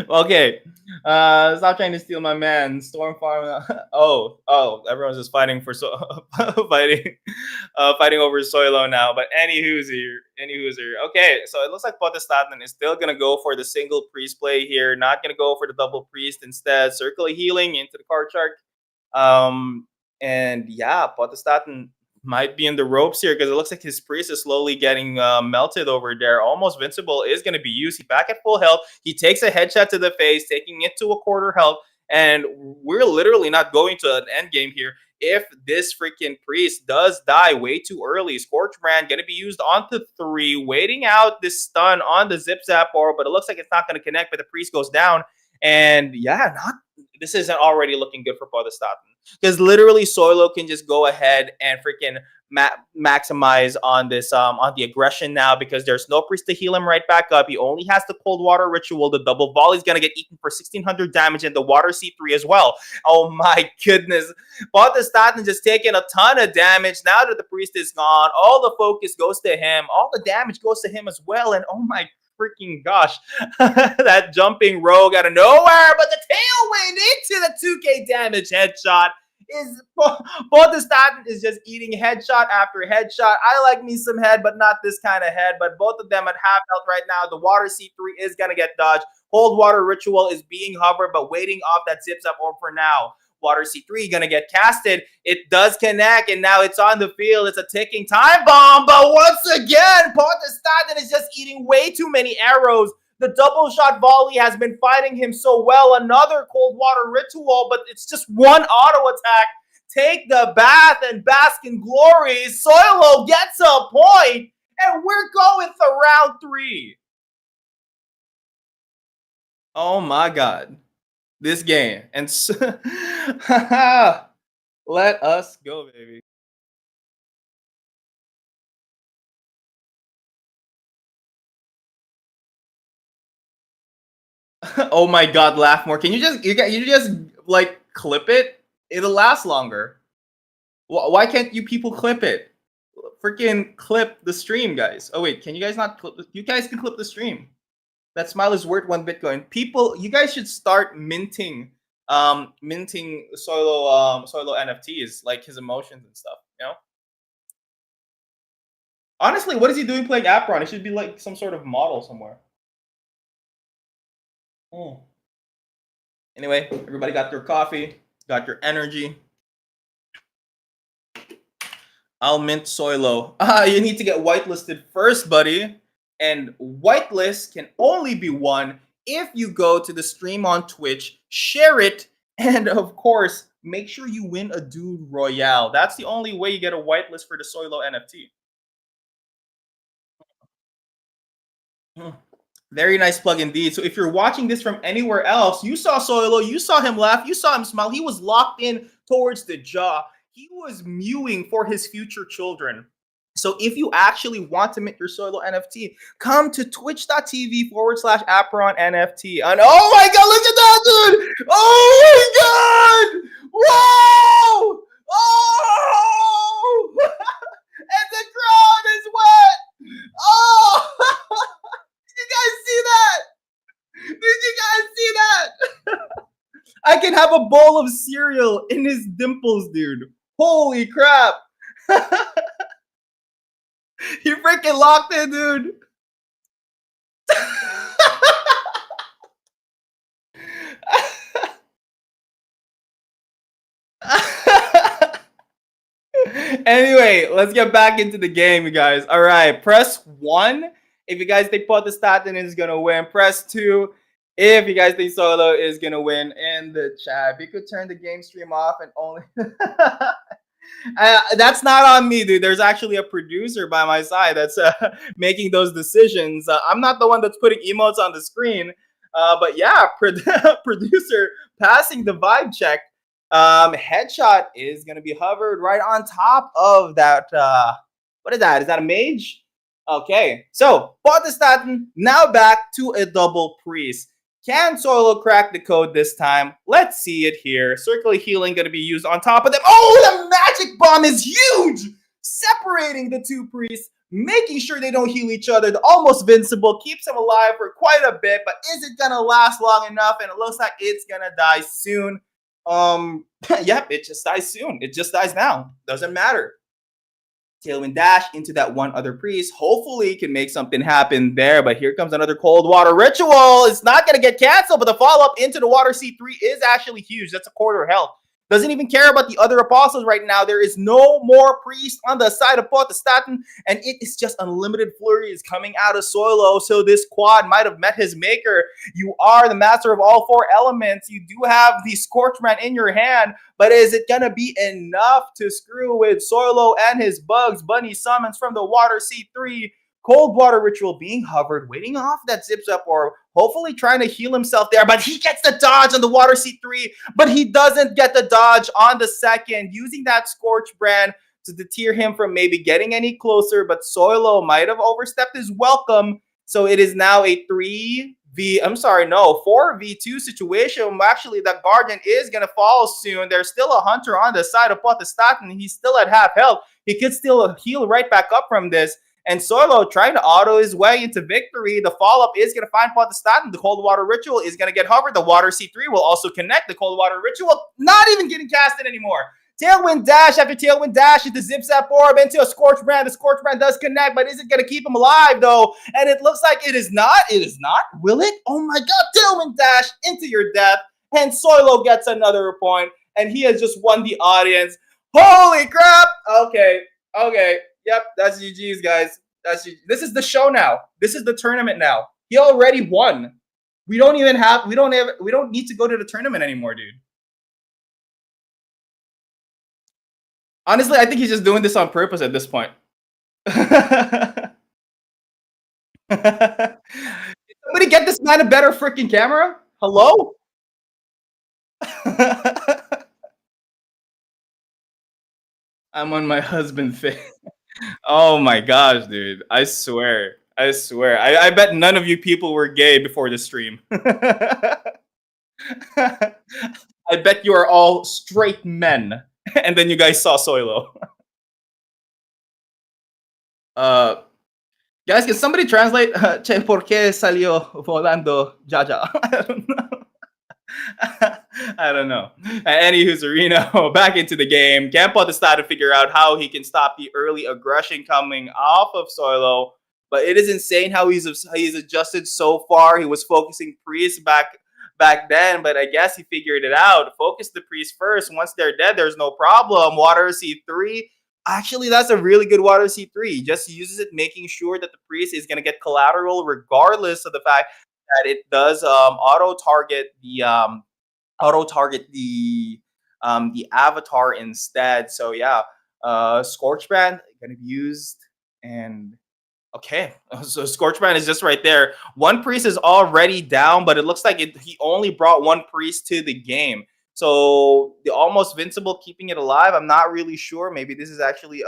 Okay. Stop trying to steal my man. Storm Farm. Oh, everyone's just fighting for fighting over Soilo now. But any hooser. Okay, so it looks like Protestatin is still gonna go for the single priest play here. Not gonna go for the double priest instead. Circle of healing into the card shark. And yeah, Protestatin might be in the ropes here because it looks like his priest is slowly getting melted over there. Almost invincible is going to be used. He's back at full health. He takes a headshot to the face, taking it to a quarter health. And we're literally not going to an end game here. If this freaking priest does die way too early, Scorchbrand going to be used onto 3, waiting out this stun on the Zip Zap Orb, but it looks like it's not going to connect, but the priest goes down. And yeah, this isn't already looking good for Protestatin. Because literally Soilo can just go ahead and freaking maximize on this on the aggression now, because there's no priest to heal him right back up. He only has the cold water ritual. The double volley is gonna get eaten for 1600 damage, and the water C3 as well. Oh my goodness. Protestatin just taking a ton of damage. Now that the priest is gone, all the focus goes to him. All the damage goes to him as well. And oh my freaking gosh, that jumping rogue out of nowhere, but the tailwind into the 2k damage headshot is Protestatin is just eating headshot after headshot. I like me some head, but not this kind of head. But both of them at half health right now. The water C3 is gonna get dodged. Cold water ritual is being hovered, but waiting off that zips up orb for now. Water C3 gonna get casted. It does connect, and now it's on the field. It's a ticking time bomb, but once again, Protestatin is just eating way too many arrows. The double shot volley has been fighting him so well. Another cold water ritual, but it's just one auto attack. Take the bath and bask in glory. Soilo gets a point, and we're going to round 3. Oh my god. This game. And let us go, baby. Oh my god, laugh more. Can you just like clip it? It'll last longer. Why can't you people clip it? Freaking clip the stream, guys. Oh wait, can you guys not clip? You guys can clip the stream. That smile is worth 1 Bitcoin. People, you guys should start minting Soilo NFTs, like his emotions and stuff, you know? Honestly, what is he doing playing Apeiron? It should be like some sort of model somewhere. Anyway, everybody got their coffee, got your energy. I'll mint Soilo. You need to get whitelisted first, buddy. And whitelist can only be won if you go to the stream on Twitch, share it, and of course, make sure you win a Dude Royale. That's the only way you get a whitelist for the Soilo NFT. Very nice plug indeed. So if you're watching this from anywhere else, you saw Solo, you saw him laugh, you saw him smile. He was locked in towards the jaw. He was mewing for his future children. So if you actually want to mint your Solo NFT, come to twitch.tv/Apeiron NFT. And oh my god, look at that, dude! Oh my god! Whoa! Oh! And the crowd is wet! Oh! Did you guys see that? Did you guys see that? I can have a bowl of cereal in his dimples, dude. Holy crap. He freaking locked in, dude. Anyway, let's get back into the game, you guys. All right, press 1 if you guys think Potestatin is going to win. Press 2 if you guys think Solo is going to win in the chat. You could turn the game stream off and only... That's not on me, dude. There's actually a producer by my side that's making those decisions. I'm not the one that's putting emotes on the screen. But yeah, producer passing the vibe check. Headshot is going to be hovered right on top of that. What is that? Is that a mage? Okay, so Potestatin now back to a double priest. Can Solo crack the code this time? Let's see it here. Circular healing going to be used on top of them. Oh, the magic bomb is huge! Separating the two priests, making sure they don't heal each other. The almost invincible keeps them alive for quite a bit, but is it going to last long enough? And it looks like it's going to die soon. Yep, it just dies soon. It just dies now. Doesn't matter. Tailwind dash into that one other priest. Hopefully can make something happen there, but here comes another cold water ritual. It's not going to get canceled, but the follow-up into the water C3 is actually huge. That's a quarter health. Doesn't even care about the other apostles right now. There is no more priest on the side of Potestatin, and it is just unlimited flurries coming out of Solo. So this quad might have met his maker. You are the master of all 4 elements. You do have the Scorchman in your hand, but is it going to be enough to screw with Solo and his bugs? Bunny summons from the water C3. Cold water ritual being hovered, waiting off that zips up or hopefully trying to heal himself there. But he gets the dodge on the water C3, but he doesn't get the dodge on the second, using that Scorch brand to deter him from maybe getting any closer. But Solo might have overstepped his welcome. So it is now a 4v2 situation. Actually, that Guardian is going to fall soon. There's still a Hunter on the side of Potestatin. He's still at half health. He could still heal right back up from this. And Solo trying to auto his way into victory. The follow-up is going to find Potestatin. The cold water ritual is going to get hovered. The water C3 will also connect. The cold water ritual not even getting casted anymore. Tailwind dash after tailwind dash into Zip Zap Orb into a Scorch Brand. The Scorch Brand does connect, but is it going to keep him alive, though? And it looks like it is not. It is not. Will it? Oh, my God. Tailwind dash into your death. And Solo gets another point, and he has just won the audience. Holy crap. Okay. Yep, that's GG's, guys. This is the show now. This is the tournament now. He already won. We don't need to go to the tournament anymore, dude. Honestly, I think he's just doing this on purpose at this point. Somebody get this man a better freaking camera? Hello? I'm on my husband face. Oh my gosh, dude. I swear. I bet none of you people were gay before the stream. I bet you are all straight men. And then you guys saw Solo. Guys, can somebody translate Che, por qué salió volando Jaja? I don't know. I don't know. Anywho, Reno back into the game. Can Potestad to figure out how he can stop the early aggression coming off of Solo. But it is insane how he's adjusted so far. He was focusing Priest back then, but I guess he figured it out. Focus the Priest first. Once they're dead, there's no problem. Water C3. Actually, that's a really good Water C3. He just uses it, making sure that the Priest is going to get collateral regardless of the fact that it does auto target the avatar instead. So yeah, Scorch Brand gonna be used, and Okay, so Scorchbrand is just right there. One priest is already down, but it looks like he only brought one priest to the game. So the almost invincible keeping it alive. I'm not really sure. Maybe this is actually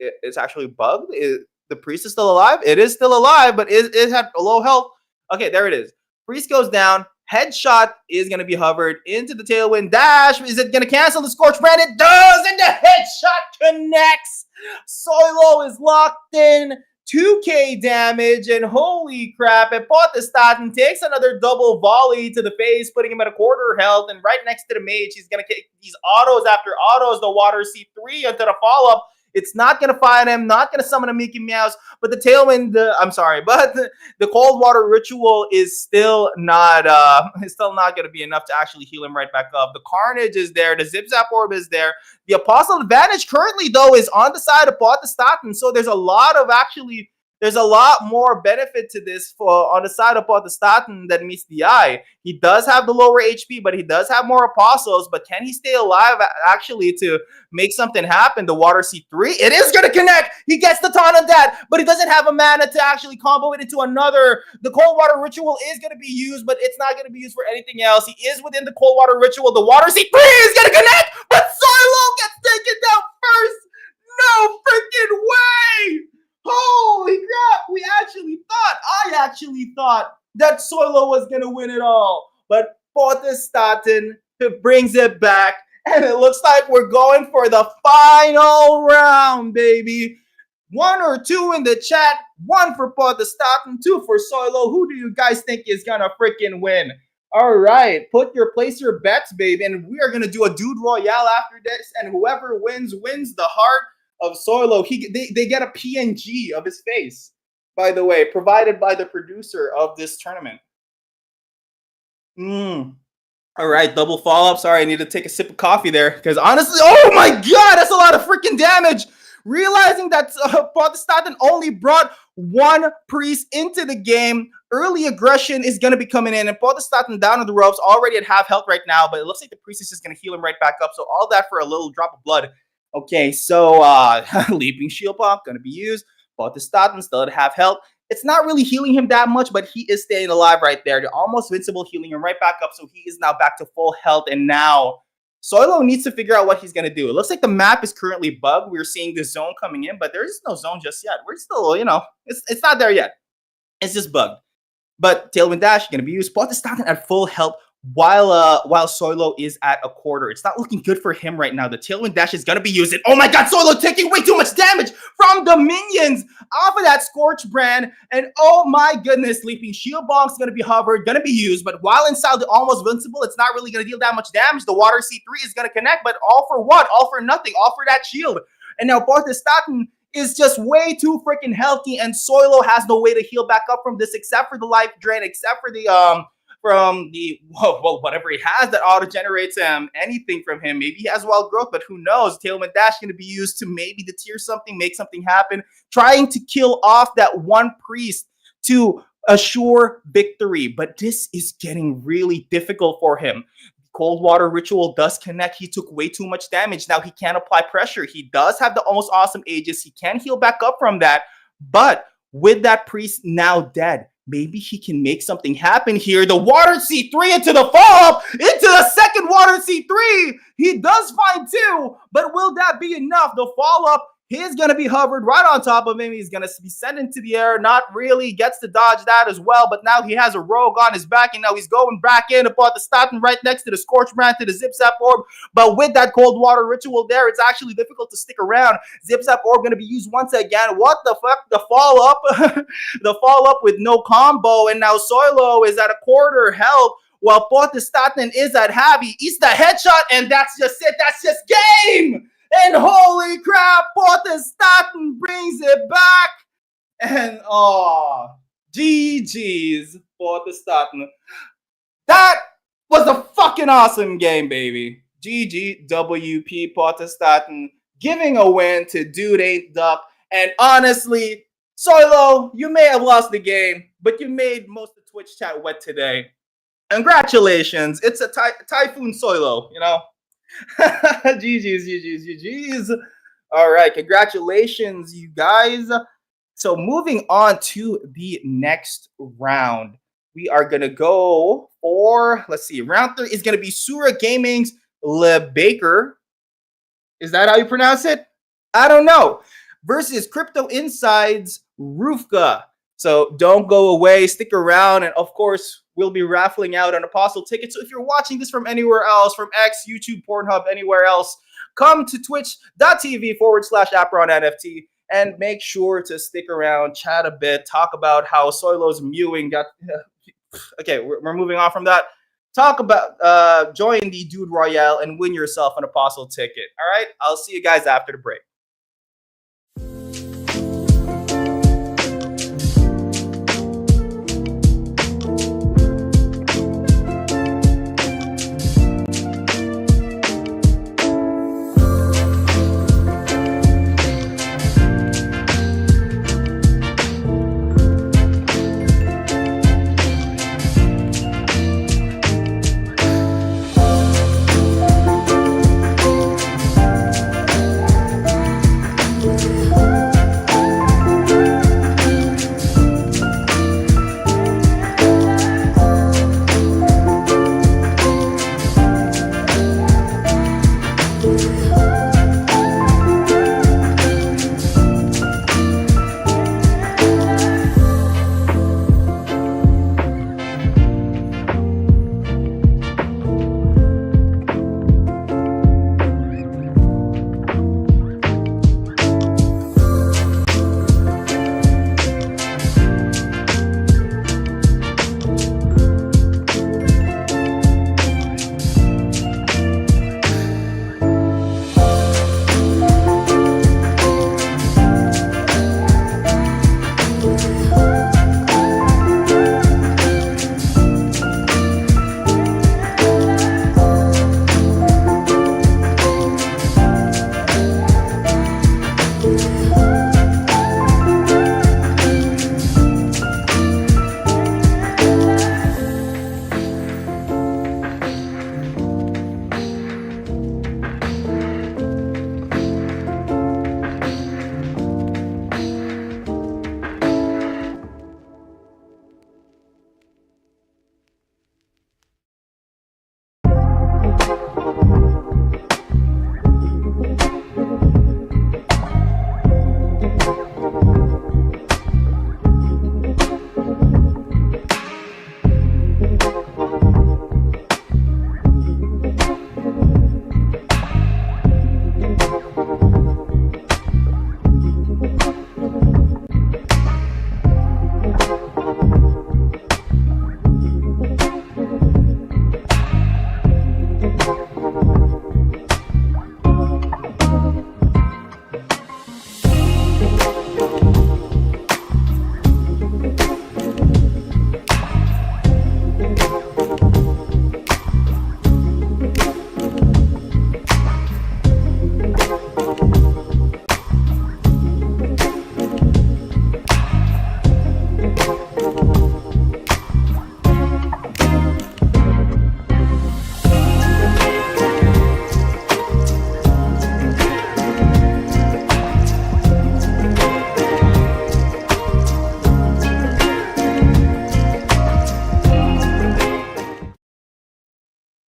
it's actually bugged. The priest is still alive? It is still alive, but it had low health. Okay, there it is. Priest goes down. Headshot is going to be hovered into the tailwind dash. Is it going to cancel the Scorchbrand? It does, and the headshot connects. Soilo is locked in. 2k damage, and holy crap, Epotestatin takes another double volley to the face, putting him at a quarter health, and right next to the mage, he's going to kick these autos after autos, the water C3 into the follow-up. It's not going to find him, not going to summon a Mickey Mouse, but the tailwind, but the cold water ritual is still not going to be enough to actually heal him right back up. The carnage is there, the zip zap orb is there. The apostle advantage currently though is on the side of Potestatin, so there's a lot more benefit to this on the side of Potestatin than meets the eye. He does have the lower HP, but he does have more apostles. But can he stay alive actually to make something happen? The water C3, it is going to connect. He gets the taunt on that, but he doesn't have a mana to actually combo it into another. The cold water ritual is going to be used, but it's not going to be used for anything else. He is within the cold water ritual. The water C3 is going to connect, but Silo gets taken down first. No freaking way! Holy crap! I actually thought that Soilo was going to win it all. But Potestatin brings it back. And it looks like we're going for the final round, baby. 1 or 2 in the chat. 1 for Potestatin, 2 for Soilo. Who do you guys think is going to freaking win? All right. Place your bets, baby. And we are going to do a Dude Royale after this. And whoever wins the heart of Soilo. They get a PNG of his face, by the way, provided by the producer of this tournament. All right, double follow-up. Sorry, I need to take a sip of coffee there because honestly, oh my god, that's a lot of freaking damage. Realizing that Potestatin only brought 1 priest into the game, early aggression is going to be coming in, and Potestatin down on the ropes, already at half health right now, but it looks like the priest is just going to heal him right back up. So all that for a little drop of blood. Okay, so Leaping Shield Pump going to be used. Potestatin still at half health. It's not really healing him that much, but he is staying alive right there. They're almost invincible, healing him right back up, so he is now back to full health. And now Soilo needs to figure out what he's going to do. It looks like the map is currently bugged. We're seeing the zone coming in, but there is no zone just yet. We're still, it's not there yet. It's just bugged. But Tailwind Dash going to be used. Potestatin at full health while Soilo is at a quarter. It's not looking good for him right now. The Tailwind Dash is going to be used. And oh my god, Soilo taking way too much damage from the minions off of that Scorchbrand. And oh my goodness, Leaping Shield Bomb is going to be hovered, going to be used. But while inside the almost invincible, it's not really going to deal that much damage. The Water C3 is going to connect, but all for what? All for nothing. All for that shield. And now Potestatin is just way too freaking healthy, and Soilo has no way to heal back up from this except for the life drain, except for the whatever he has that auto generates anything from him. Maybe he has wild growth, but who knows? Tailwind Dash going to be used to maybe deter something, make something happen, trying to kill off that 1 priest to assure victory. But this is getting really difficult for him. Cold Water Ritual does connect. He took way too much damage. Now he can't apply pressure. He does have the almost awesome Aegis. He can heal back up from that. But with that priest now dead, maybe he can make something happen here. The Water C3 into the follow-up, into the second Water C3. He does find 2, but will that be enough? The follow-up, he's going to be hovered right on top of him. He's going to be sent into the air. Not really. Gets to dodge that as well. But now he has a rogue on his back. And now he's going back in upon the Statin right next to the Scorchbrand, to the Zip Zap Orb. But with that Cold Water Ritual there, it's actually difficult to stick around. Zip Zap Orb going to be used once again. What the fuck? The follow-up. The follow-up with no combo. And now Soilo is at a quarter health, while Potestatin is at half. He eats the headshot. And that's just it. That's just game. And holy crap, Potestatin brings it back. And GG's, Potestatin. That was a fucking awesome game, baby. GGWP Potestatin giving a win to Dude Ain't Duck. And honestly, Soilo, you may have lost the game, but you made most of Twitch chat wet today. Congratulations. It's a Typhoon Soilo, GG's. All right, congratulations, you guys. So moving on to the next round, we are gonna go for, let's see, round 3 is gonna be Sura Gaming's Le Baker. Is that how you pronounce it? I don't know. Versus Crypto Inside's Rufka. So don't go away, stick around, and of course, we'll be raffling out an Apostle ticket. So if you're watching this from anywhere else, from X, YouTube, Pornhub, anywhere else, come to twitch.tv/Apeiron NFT and make sure to stick around, chat a bit, talk about how Soilo's mewing got. Okay, we're moving on from that. Talk about join the Dude Royale and win yourself an Apostle ticket. All right, I'll see you guys after the break.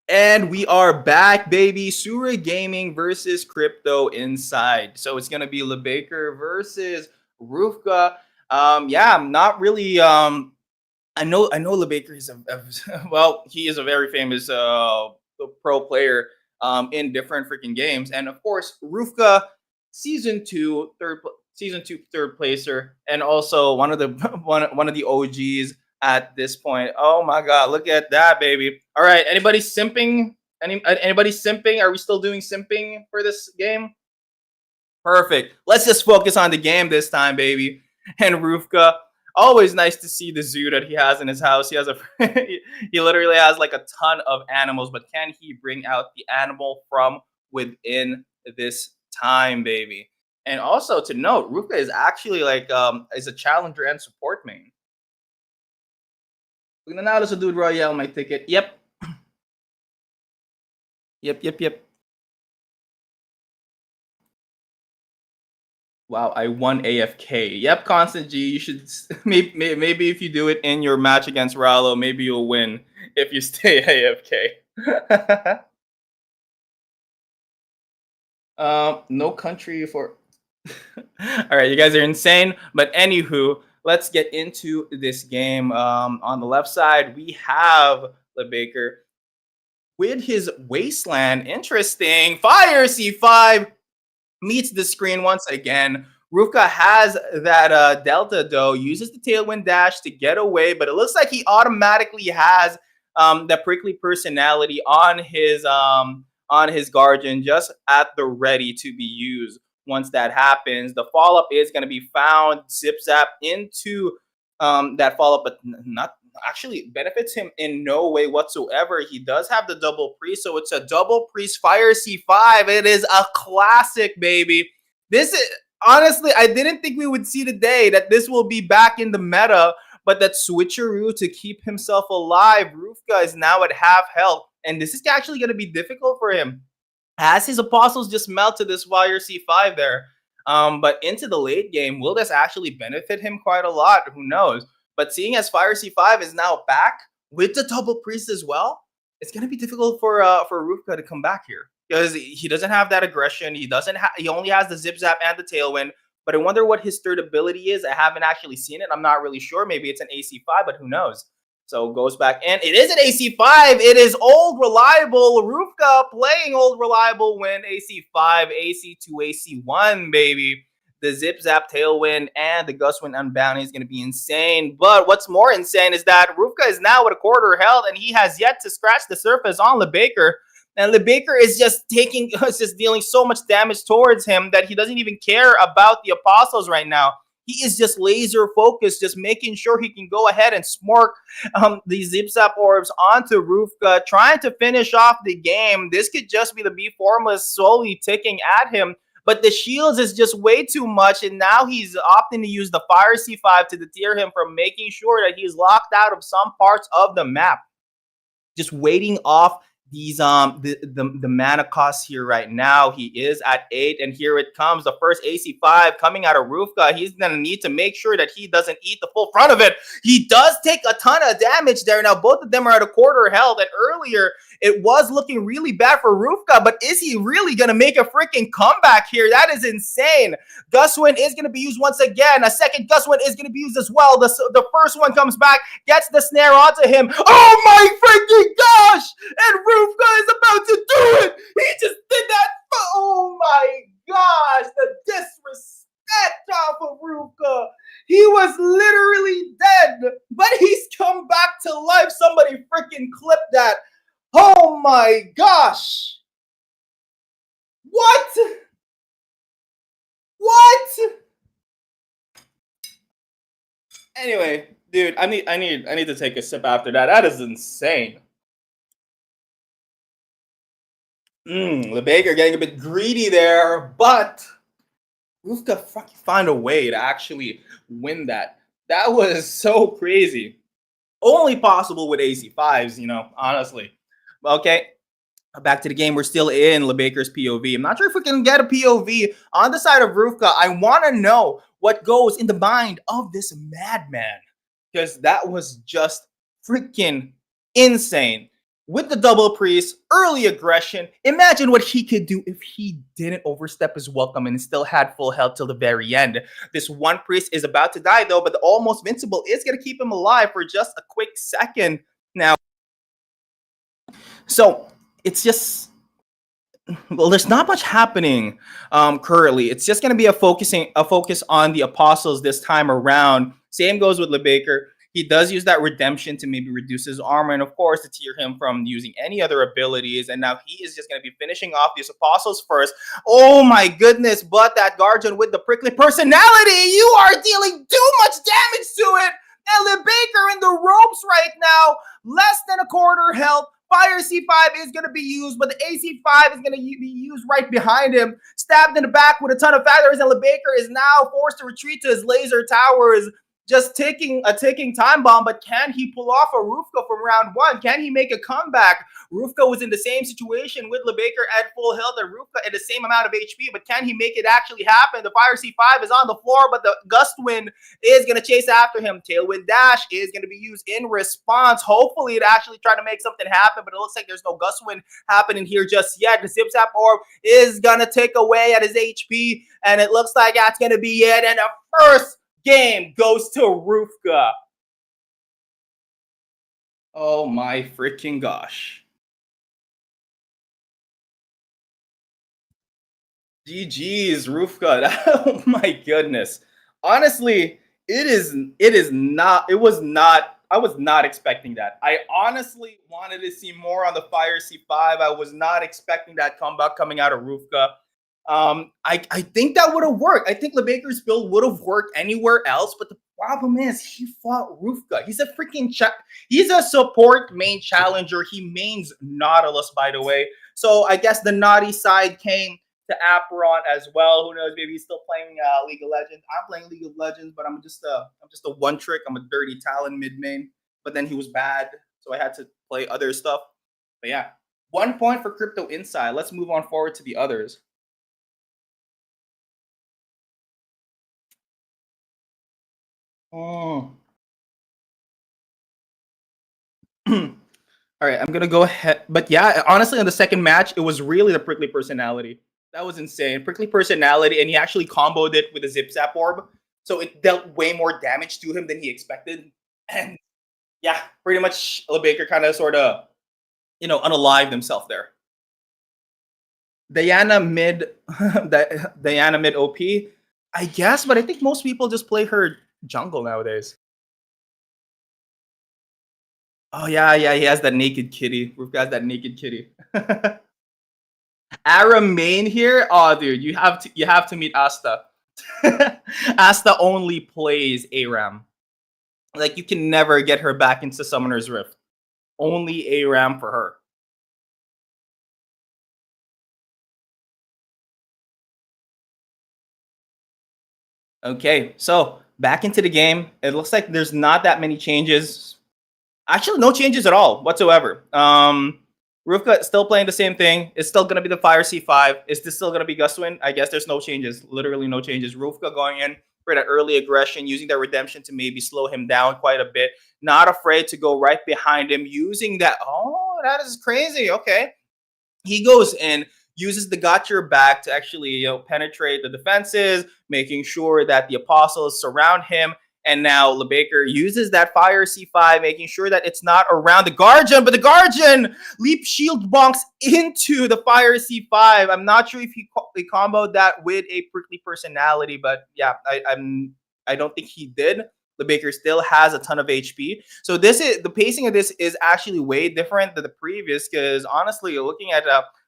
And we are back, baby. Sura Gaming versus Crypto Inside. So it's gonna be LeBaker versus Rufka. Yeah, I'm not really. I know LeBaker is well, he is a very famous pro player in different freaking games, and of course Rufka, season two third placer, and also one of the one of the OGs at this point. Oh my God, look at that, baby! All right, anybody simping? Anybody simping? Are we still doing simping for this game? Perfect. Let's just focus on the game this time, baby. And Rufka, always nice to see the zoo that he has in his house. He has a he literally has like a ton of animals, but can he bring out the animal from within this time, baby? And also to note, Rufka is actually like is a challenger and support main. Pag nanalo sa Dude Royale, my ticket. Yep. Yep. Wow, I won AFK. Yep, Constant G, you should maybe if you do it in your match against Rallo, maybe you'll win if you stay AFK. No country for. All right, you guys are insane. But anywho, let's get into this game. On the left side, we have LeBaker with his Wasteland. Interesting. Fire C5 meets the screen once again. Rufka has that Delta though, uses the Tailwind Dash to get away, but it looks like he automatically has the prickly personality on his Guardian just at the ready to be used. Once that happens, the follow-up is going to be found, zip zap into that follow-up, but not actually benefits him in no way whatsoever. He does have the double priest, so it's a double priest fire C5. It is a classic, baby. This is honestly, I didn't think we would see the day that this will be back in the meta, but that switcheroo to keep himself alive. Rufka is now at half health, and this is actually going to be difficult for him as his apostles just melt to this fire C5 there. But into the late game, will this actually benefit him quite a lot? Who knows? But seeing as Fire C5 is now back with the double priest as well, it's gonna be difficult for Rufka to come back here because he doesn't have that aggression. He only has the zip zap and the tailwind. But I wonder what his third ability is. I haven't actually seen it. I'm not really sure. Maybe it's an AC5, but who knows? So goes back in. It is an AC5. It is old reliable. Rufka playing old reliable when AC5, AC2, AC1, baby. The zip zap tailwind and the gustwind unbound is going to be insane. But what's more insane is that Rufka is now at a quarter health and he has yet to scratch the surface on LeBaker. And LeBaker is just dealing so much damage towards him that he doesn't even care about the apostles right now. He is just laser focused, just making sure he can go ahead and smork the zip zap orbs onto Rufka, trying to finish off the game. This could just be the B formula slowly ticking at him. But the shields is just way too much, and now he's opting to use the Fire C5 to deter him from making sure that he's locked out of some parts of the map. Just waiting off these the mana cost here right now. He is at 8, and here it comes, the first AC5 coming out of Rufka. He's gonna need to make sure that he doesn't eat the full front of it. He does take a ton of damage there. Now both of them are at a quarter health, and earlier it was looking really bad for Rufka, but is he really gonna make a freaking comeback here? That is insane. Gustwind is gonna be used once again. A second Gustwind is gonna be used as well. The first one comes back, gets the snare onto him. Oh my freaking gosh! And Rufka is about to do it. He just did that. Oh my gosh, the disrespect off of Rufka. He was literally dead, but he's come back to life. Somebody freaking clip that. Oh my gosh. What? What? Anyway, dude, I need to take a sip after that. That is insane. LeBaker getting a bit greedy there, but Rufka fucking find a way to actually win that. That was so crazy. Only possible with AC5s, you know, honestly. Okay, back to the game. We're still in LeBaker's POV. I'm not sure if we can get a POV on the side of Rufka. I want to know what goes in the mind of this madman, because that was just freaking insane. With the double priest, early aggression. Imagine what he could do if he didn't overstep his welcome and still had full health till the very end. This one priest is about to die though, but the almost invincible is going to keep him alive for just a quick second. Now, so it's just, well, there's not much happening currently. It's just going to be a focus on the apostles this time around. Same goes with LeBaker. He does use that redemption to maybe reduce his armor and, of course, to deter him from using any other abilities. And now he is just going to be finishing off these apostles first. Oh, my goodness. But that Guardian with the prickly personality, you are dealing too much damage to it. And LeBaker in the ropes right now. Less than a quarter health. Fire C5 is going to be used, but the AC5 is going to be used right behind him. Stabbed in the back with a ton of feathers, and LeBaker is now forced to retreat to his laser towers. just taking a ticking time bomb. But can he pull off a Rufka from round one? Can he make a comeback? Rufka was in the same situation with LeBaker at full health and Rufka at the same amount of HP, but can he make it actually happen? The Fire C5 is on the floor, but the Gust Wind is going to chase after him. Tailwind Dash is going to be used in response. Hopefully, it actually try to make something happen, but it looks like there's no Gust Wind happening here just yet. The Zip Zap Orb is going to take away at his HP, and it looks like that's going to be it. And the first game goes to Rufka. Oh my freaking gosh. GG's, Rufka. Oh my goodness. Honestly, I was not expecting that. I honestly wanted to see more on the Fire C5. I was not expecting that comeback coming out of Rufka. I think that would have worked. I think LeBaker's build would have worked anywhere else, but the problem is he fought Rufka. He's a freaking he's a support main challenger. He mains Nautilus, by the way. So I guess the naughty side came to Apeiron as well. Who knows? Maybe he's still playing League of Legends. I'm playing League of Legends, but I'm just a one trick. I'm a dirty Talon mid main. But then he was bad, so I had to play other stuff. But yeah, 1 point for Crypto Inside. Let's move on forward to the others. Oh. All right, I'm gonna go ahead. But yeah, honestly, on the second match, it was really the Prickly Personality. That was insane. Prickly Personality, and he actually comboed it with a Zip Zap Orb. So it dealt way more damage to him than he expected. And yeah, pretty much LeBaker kind of sort of, unalived himself there. Diana mid, Diana mid OP, I guess, but I think most people just play her jungle nowadays. Oh yeah, he has that naked kitty. We've got that naked kitty. Aram main here. Oh, dude, you have to meet Asta. Asta only plays Aram. Like you can never get her back into Summoner's Rift. Only Aram for her. Okay, so back into the game. It looks like there's not that many changes. Actually, no changes at all whatsoever. Rufka still playing the same thing. It's still going to be the Fire C5. Is this still going to be Gustwin? I guess there's no changes. Literally no changes. Rufka going in for that early aggression, using that redemption to maybe slow him down quite a bit. Not afraid to go right behind him, using that. Oh, that is crazy. Okay. He goes in, uses the got your back to actually penetrate the defenses, making sure that the apostles surround him. And now LeBaker uses that Fire C5, making sure that it's not around the Guardian, but the Guardian leap shield bonks into the Fire C5. I'm not sure if he comboed that with a Prickly Personality, but yeah, I don't think he did. LeBaker still has a ton of HP. So the pacing of this is actually way different than the previous, because honestly, looking at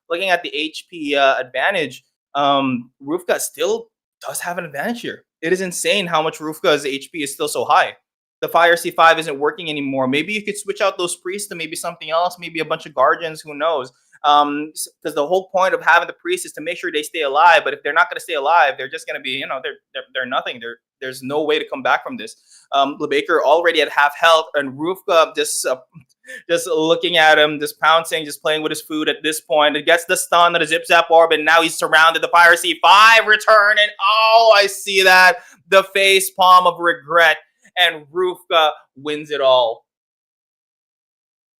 the HP advantage, Rufka still does have an advantage here. It is insane how much Rufka's HP is still so high. The Fire C5 isn't working anymore. Maybe you could switch out those priests to maybe something else, maybe a bunch of Guardians, who knows? Because the whole point of having the priests is to make sure they stay alive. But if they're not going to stay alive, they're just going to be, they're nothing. There's no way to come back from this. LeBaker already at half health, and Rufka just looking at him, just pouncing, just playing with his food at this point. It gets the stun of the Zip Zap Orb, and now he's surrounded. The Fire C5 return, and oh, I see that. The face palm of regret, and Rufka wins it all.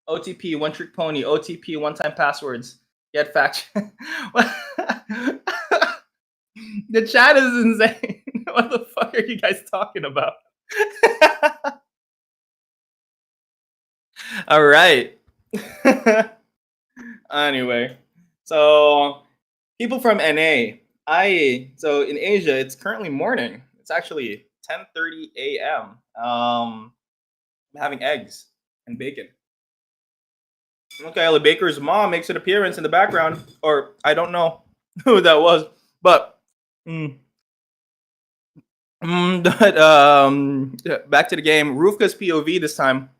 OTP, one trick pony. OTP, one-time passwords. Get fact. The chat is insane. What the fuck are you guys talking about? All right. Anyway, so people from NA. So in Asia, it's currently morning. It's actually 10:30 a.m. I'm having eggs and bacon. Okay, LeBaker's mom makes an appearance in the background, or I don't know who that was, but back to the game. Rufka's POV this time.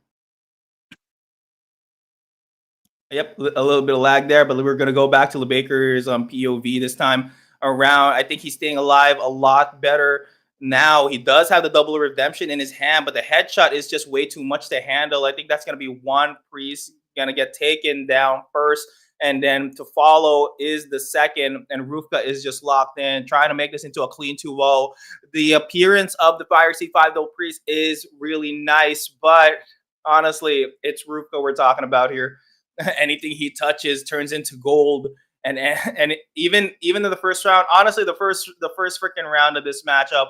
Yep, a little bit of lag there, but we're gonna go back to LeBaker's POV this time around. I think he's staying alive a lot better Now he does have the double redemption in his hand, but the headshot is just way too much to handle. I think that's going to be one priest going to get taken down first. And then to follow is the second, and Rufka is just locked in, trying to make this into a clean 2-0. The appearance of the Fire C5 though priest is really nice, but honestly, it's Rufka we're talking about here. Anything he touches turns into gold. And even in the first round, honestly, the first freaking round of this matchup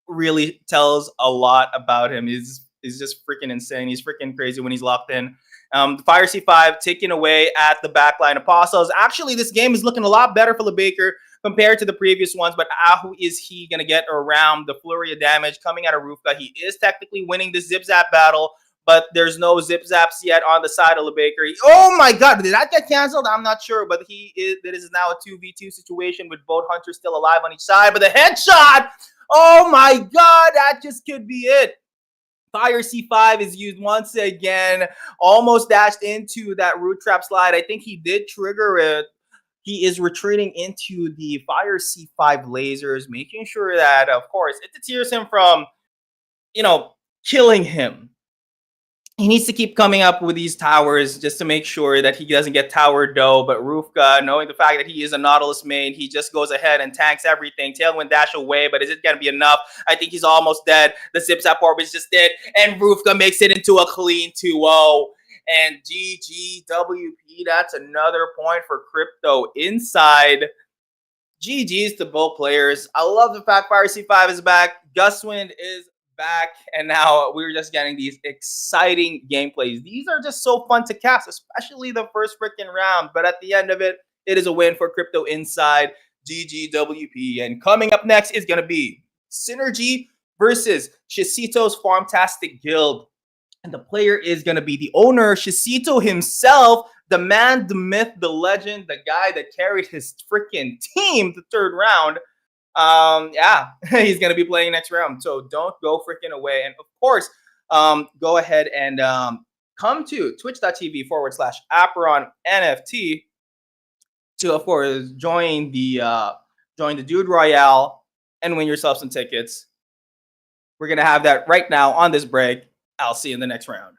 really tells a lot about him. He's just freaking insane. He's freaking crazy when he's locked in. The Fire C5 taking away at the backline Apostles. Actually, this game is looking a lot better for LeBaker compared to the previous ones, but how is he going to get around the flurry of damage coming out of Rufka? He is technically winning the zip-zap battle, but there's no zip-zaps yet on the side of LeBaker. Oh my god, did that get canceled? I'm not sure, but it is now a 2v2 situation with both hunters still alive on each side, but the headshot! Oh my god, that just could be it. Fire C5 is used once again, almost dashed into that root trap slide. I think he did trigger it. He is retreating into the Fire C5 lasers, making sure that, of course, it deters him from, killing him. He needs to keep coming up with these towers just to make sure that he doesn't get tower dough. But Rufka, knowing the fact that he is a Nautilus main, he just goes ahead and tanks everything. Tailwind dash away, but is it going to be enough? I think he's almost dead. The zip-zap orb is just dead. And Rufka makes it into a clean 2-0. And GGWP, that's another point for Crypto inside. GG's to both players. I love the fact Fire C5 is back. Gustwind is back, and now we're just getting these exciting gameplays. These are just so fun to cast, especially the first freaking round, but at the end of it, it is a win for Crypto inside. GGWP. And coming up next is going to be Synergy versus Shisito's Farmtastic Guild, and the player is going to be the owner, Shisito himself, the man, the myth, the legend, the guy that carried his freaking team the third round. He's going to be playing next round. So don't go freaking away. And of course, go ahead and come to twitch.tv/Apeiron NFT to, of course, join the Dude Royale and win yourself some tickets. We're going to have that right now on this break. I'll see you in the next round.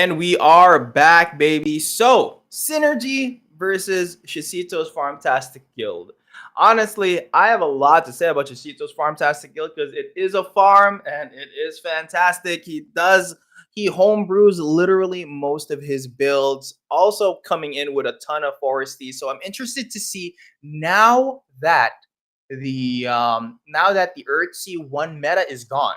And we are back, baby. So, Synergy versus Shishito's Farmtastic Guild. Honestly, I have a lot to say about Shishito's Farmtastic Guild because it is a farm and it is fantastic. He homebrews literally most of his builds, also coming in with a ton of foresty. So I'm interested to see now that the Earthsea 1 meta is gone.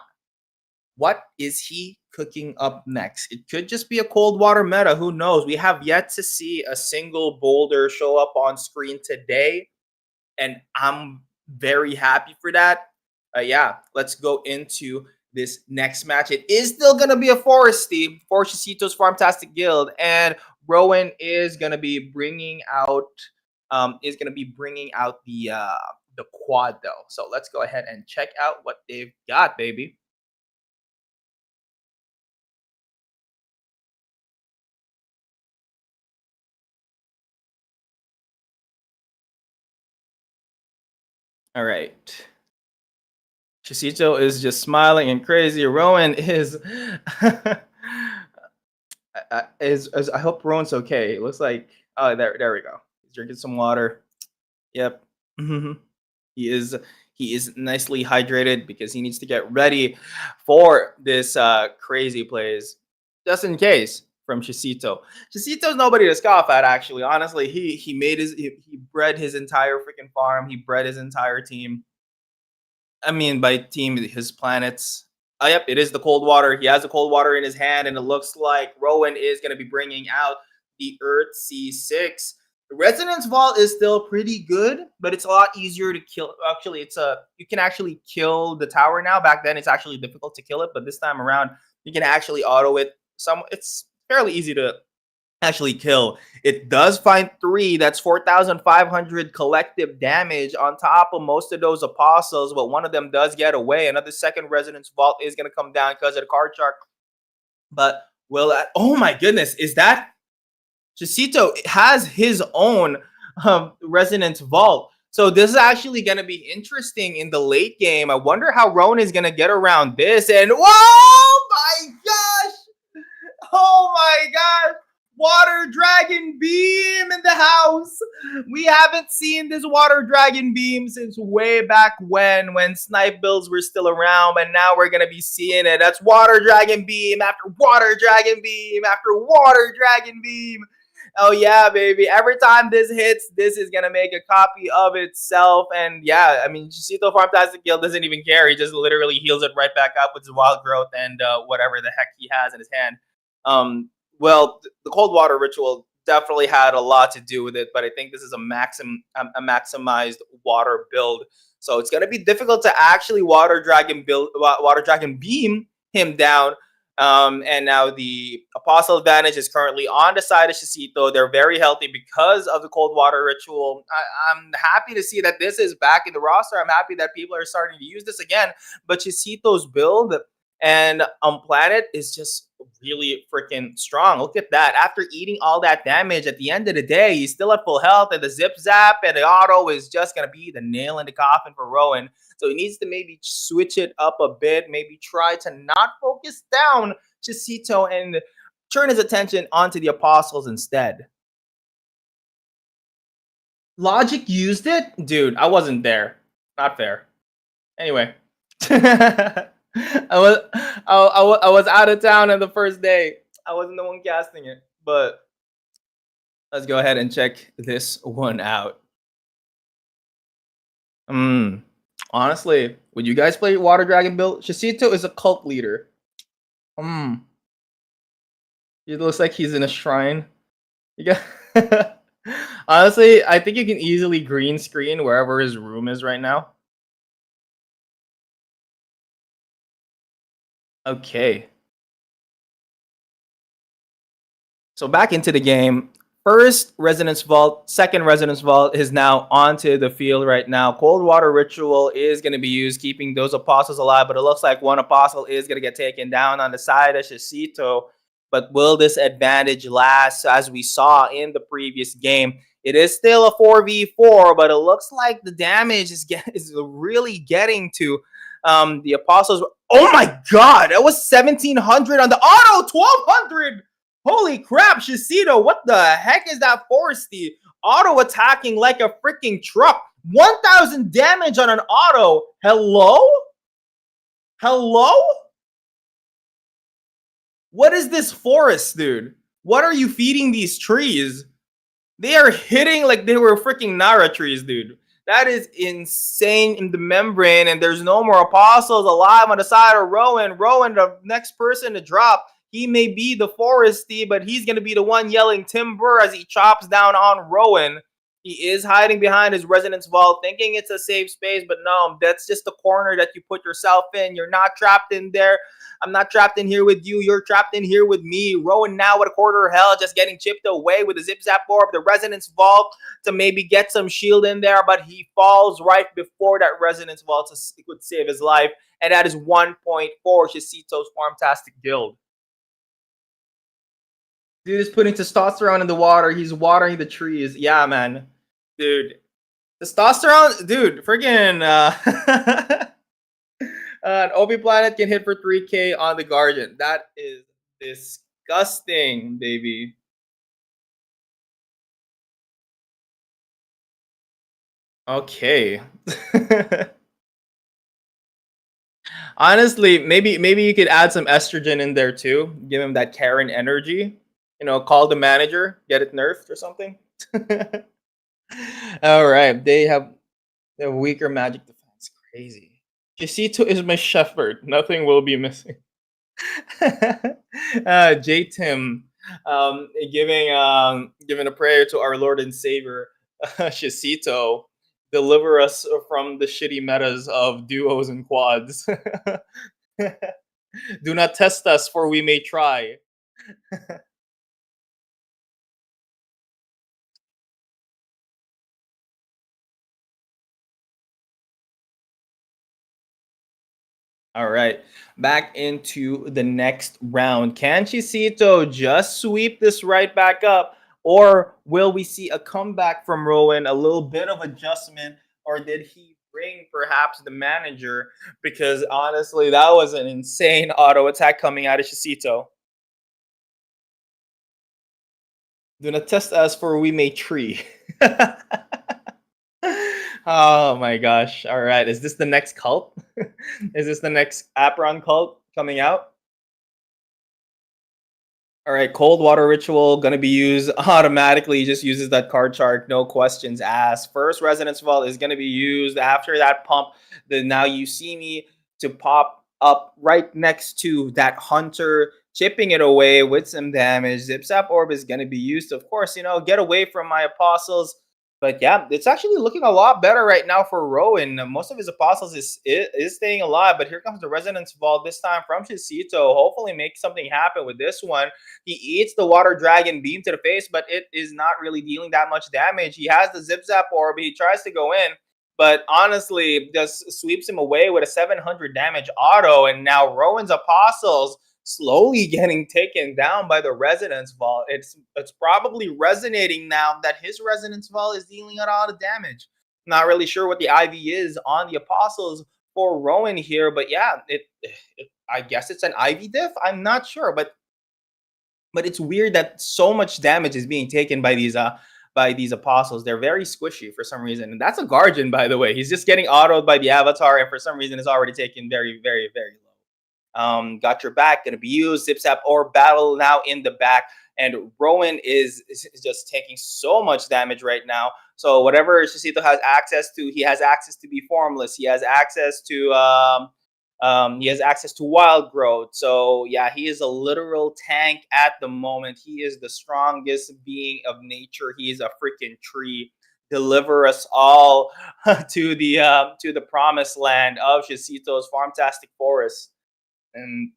What is he cooking up next? It could just be a cold water meta. Who knows? We have yet to see a single boulder show up on screen today, and I'm very happy for that. Yeah, let's go into this next match. It is still going to be a foresty for Shishito's Farmtastic Guild, and Rowan is going to be bringing out the quad though. So let's go ahead and check out what they've got, baby. All right. Chisito is just smiling and crazy. Rowan is I hope Rowan's okay. It looks like there we go. He's drinking some water. Yep. He is nicely hydrated because he needs to get ready for this crazy plays. Just in case from Chisito. Chisito's nobody to scoff at, actually. Honestly, he bred his entire freaking farm. He bred his entire team. I mean, by team, his planets. Yep, it is the cold water. He has the cold water in his hand, and it looks like Rowan is going to be bringing out the Earthsea 6. The Resonance Vault is still pretty good, but it's a lot easier to kill. Actually, you can actually kill the tower now. Back then, it's actually difficult to kill it, but this time around, you can actually auto it. It's fairly easy to actually kill. It does find 3. That's 4,500 collective damage on top of most of those apostles, but one of them does get away. Another second Resonance Vault is going to come down because of the card shark. But oh my goodness, is that Chisito has his own Resonance Vault. So this is actually going to be interesting in the late game. I wonder how Rowan is going to get around this. And whoa, my gosh! Oh my god! Water Dragon Beam in the house. We haven't seen this Water Dragon Beam since way back when Snipe builds were still around, but now we're going to be seeing it. That's Water Dragon Beam after Water Dragon Beam after Water Dragon Beam. Oh yeah, baby. Every time this hits, this is going to make a copy of itself. And yeah, I mean, Shishito Farmtastic Guild doesn't even care. He just literally heals it right back up with his Wild Growth and whatever the heck he has in his hand. Well, the cold water ritual definitely had a lot to do with it, but I think this is a maximized water build. So it's going to be difficult to actually Water Dragon Beam him down. And now the Apostle advantage is currently on the side of Shishito. They're very healthy because of the cold water ritual. I'm happy to see that this is back in the roster. I'm happy that people are starting to use this again. But Shishito's build and Planet is just really freaking strong. Look at that. After eating all that damage, at the end of the day, he's still at full health, and the zip zap and the auto is just going to be the nail in the coffin for Rowan. So he needs to maybe switch it up a bit, maybe try to not focus down Chisito and turn his attention onto the Apostles instead. Logic used it? Dude, I wasn't there. Not fair. Anyway. I was out of town on the first day. I wasn't the one casting it, but let's go ahead and check this one out. Honestly, would you guys play Water Dragon build? Shishito is a cult leader. It looks like he's in a shrine. You got honestly, I think you can easily green screen wherever his room is right now. Okay. So back into the game. First Resonance Vault, second Resonance Vault is now onto the field right now. Cold Water Ritual is going to be used, keeping those Apostles alive, but it looks like one Apostle is going to get taken down on the side of Shishito. But will this advantage last? As we saw in the previous game, it is still a 4v4, but it looks like the damage is really getting to the Apostles. Oh my god, that was 1,700 on the auto, 1,200. Holy crap, Shisito, what the heck is that Foresty? Auto attacking like a freaking truck. 1,000 damage on an auto. Hello? Hello? What is this forest, dude? What are you feeding these trees? They are hitting like they were freaking Nara trees, dude. That is insane in the membrane, and there's no more apostles alive on the side of Rowan. Rowan, the next person to drop. He may be the Foresty, but he's going to be the one yelling timber as he chops down on Rowan. He is hiding behind his resonance vault, thinking it's a safe space, but no, that's just the corner that you put yourself in. You're not trapped in there. I'm not trapped in here with you. You're trapped in here with me. Rowan now with a quarter of hell, just getting chipped away with the zip zap orb, the resonance vault to maybe get some shield in there, but he falls right before that resonance vault to could save his life. And that is 1 point for Shisito's Farmtastic Guild. Dude is putting testosterone in the water. He's watering the trees. Yeah, man. Dude. Testosterone, dude, freaking an OP planet can hit for 3K on the Guardian. That is disgusting, baby. Okay. Honestly, maybe you could add some estrogen in there too. Give him that Karen energy. You know, call the manager, get it nerfed or something. All right, they have weaker magic defense. Crazy. Kisito is my shepherd. Nothing will be missing. J Tim, giving a prayer to our Lord and Savior, Shisito, deliver us from the shitty metas of duos and quads. Do not test us, for we may try. All right, back into the next round. Can Chisito just sweep this right back up? Or will we see a comeback from Rowan, a little bit of adjustment? Or did he bring perhaps the manager? Because honestly, that was an insane auto attack coming out of Chisito. Do not test us, for we may tree. Oh my gosh. All right. Is this the next cult? Is this the next Apeiron cult coming out? All right. Cold water ritual going to be used automatically. Just uses that card chart. No questions asked. First resonance vault is going to be used after that pump. The now you see me to pop up right next to that hunter, chipping it away with some damage. Zip zap orb is going to be used. Of course, you know, get away from my apostles. But yeah, it's actually looking a lot better right now for Rowan. Most of his apostles is staying alive, but here comes the resonance vault this time from Shisito. Hopefully make something happen with this one. He eats the water dragon beam to the face, but it is not really dealing that much damage. He has the zip zap orb. He tries to go in, but honestly just sweeps him away with a 700 damage auto. And now Rowan's apostles slowly getting taken down by the resonance vault. It's probably resonating now that his resonance vault is dealing a lot of damage. Not really sure what the IV is on the apostles for Rowan here, but yeah, I guess it's an IV diff. I'm not sure, but it's weird that so much damage is being taken by these apostles. They're very squishy for some reason, and that's a Guardian, by the way. He's just getting autoed by the avatar, and for some reason, it's already taken very, very, very low. Got your back, gonna be used. Zip zap or battle now in the back, and Rowan is just taking so much damage right now. So whatever Shisito has access to, he has access to be formless. He has access to wild growth. So yeah, he is a literal tank at the moment. He is the strongest being of nature. He is a freaking tree. Deliver us all to the promised land of Shisito's Farmtastic Forest. And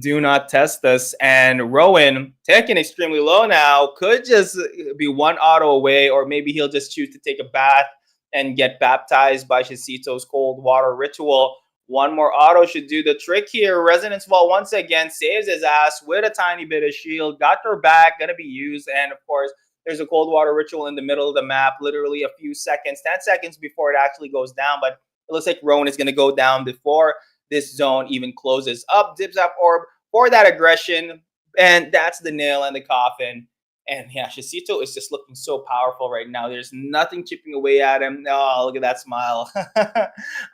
do not test us. And Rowan, taking extremely low now, could just be one auto away, or maybe he'll just choose to take a bath and get baptized by Shisito's cold water ritual. One more auto should do the trick here. Resonance Vault once again saves his ass with a tiny bit of shield. Got their back, gonna be used. And of course, there's a cold water ritual in the middle of the map, literally a few seconds, 10 seconds before it actually goes down. But it looks like Rowan is gonna go down before this zone even closes up. Zip zap orb for that aggression. And that's the nail in the coffin. And yeah, Shishito is just looking so powerful right now. There's nothing chipping away at him. Oh, look at that smile.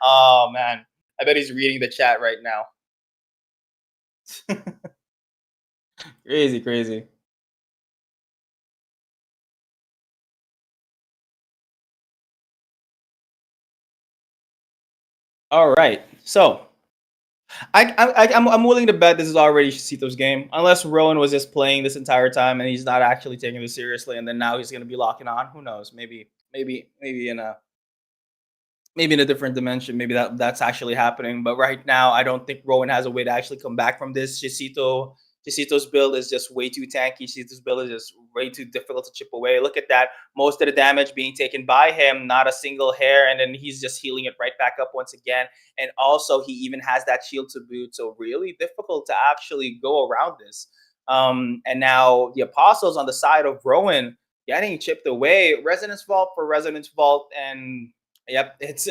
Oh man, I bet he's reading the chat right now. Crazy, crazy. All right, so I'm willing to bet this is already Sito's game, unless Rowan was just playing this entire time and he's not actually taking this seriously, and then now he's going to be locking on. Who knows? Maybe in a different dimension, maybe that's actually happening. But right now, I don't think Rowan has a way to actually come back from this. Chisito's build is just way too tanky. Chisito's build is just way too difficult to chip away. Look at that. Most of the damage being taken by him, not a single hair, and then he's just healing it right back up once again. And also, he even has that shield to boot, so really difficult to actually go around this. And now the apostles on the side of Rowan getting chipped away. Resonance Vault for Resonance Vault, and yep, it's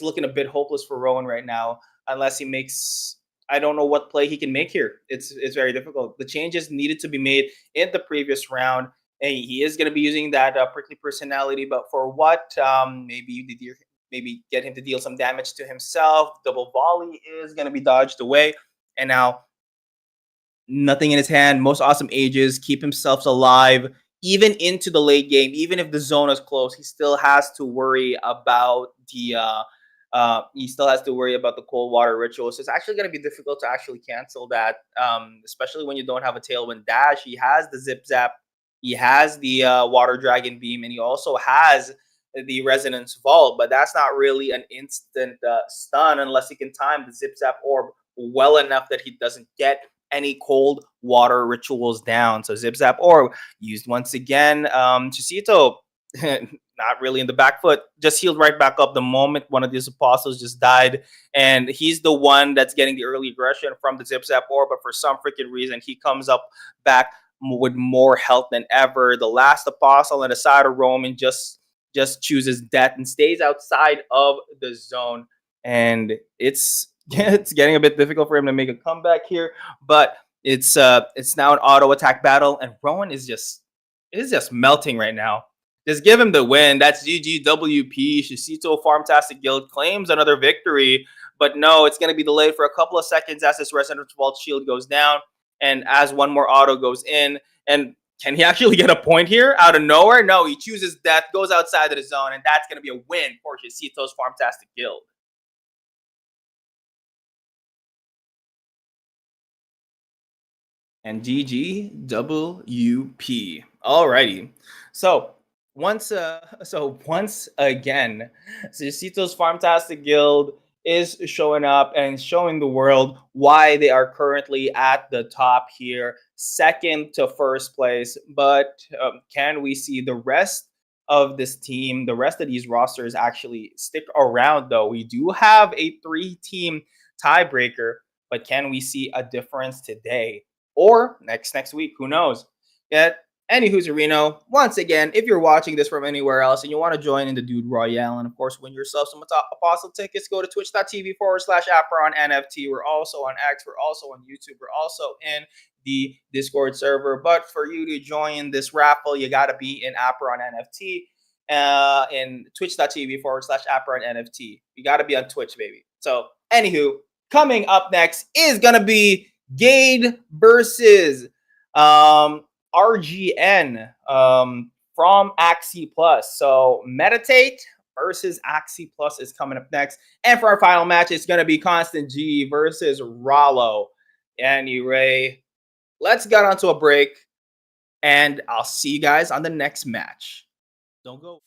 looking a bit hopeless for Rowan right now unless he makes. I don't know what play he can make here. It's very difficult. The changes needed to be made in the previous round, and he is going to be using that prickly personality. But for what? Maybe get him to deal some damage to himself. Double volley is going to be dodged away, and now nothing in his hand. Most awesome ages. Keep himself alive even into the late game. Even if the zone is close, he still has to worry about the cold water ritual. So it's actually going to be difficult to actually cancel that, especially when you don't have a tailwind dash. He has the zip zap, he has the water dragon beam, and he also has the resonance vault. But that's not really an instant stun unless he can time the zip zap orb well enough that he doesn't get any cold water rituals down. So zip zap orb used once again. Chisito not really in the back foot, just healed right back up the moment one of these apostles just died, and he's the one that's getting the early aggression from the zip zap orb. But for some freaking reason, he comes up back with more health than ever. The last apostle on the side of Roman just chooses death and stays outside of the zone, and it's getting a bit difficult for him to make a comeback here. But it's now an auto attack battle, and Rowan is just melting right now. Just give him the win. That's GGWP. Shishito Farmtastic Guild claims another victory, but no, it's going to be delayed for a couple of seconds as this Resonance Vault shield goes down, and as one more auto goes in. And can he actually get a point here out of nowhere? No, he chooses death, goes outside of the zone, and that's going to be a win for Shishito's Farmtastic Guild. And GGWP. Alrighty. Once again, Cito's Farmtastic Guild is showing up and showing the world why they are currently at the top here, second to first place. But can we see the rest of this team, the rest of these rosters actually stick around? Though we do have a 3-team tiebreaker, but can we see a difference today or next week? Who knows? Yet. Anywho's Reno, once again, if you're watching this from anywhere else and you want to join in the Dude Royale and, of course, win yourself some Apostle tickets, go to twitch.tv/Apeiron NFT. We're also on X. We're also on YouTube. We're also in the Discord server. But for you to join this raffle, you got to be in Apeiron NFT in twitch.tv/Apeiron NFT. You got to be on Twitch, baby. So, anywho, coming up next is going to be Gade versus RGN from Axie Plus. So Meditate versus Axie Plus is coming up next. And for our final match, it's going to be Constant G versus Rollo. Anyway, let's get on to a break, and I'll see you guys on the next match. Don't go.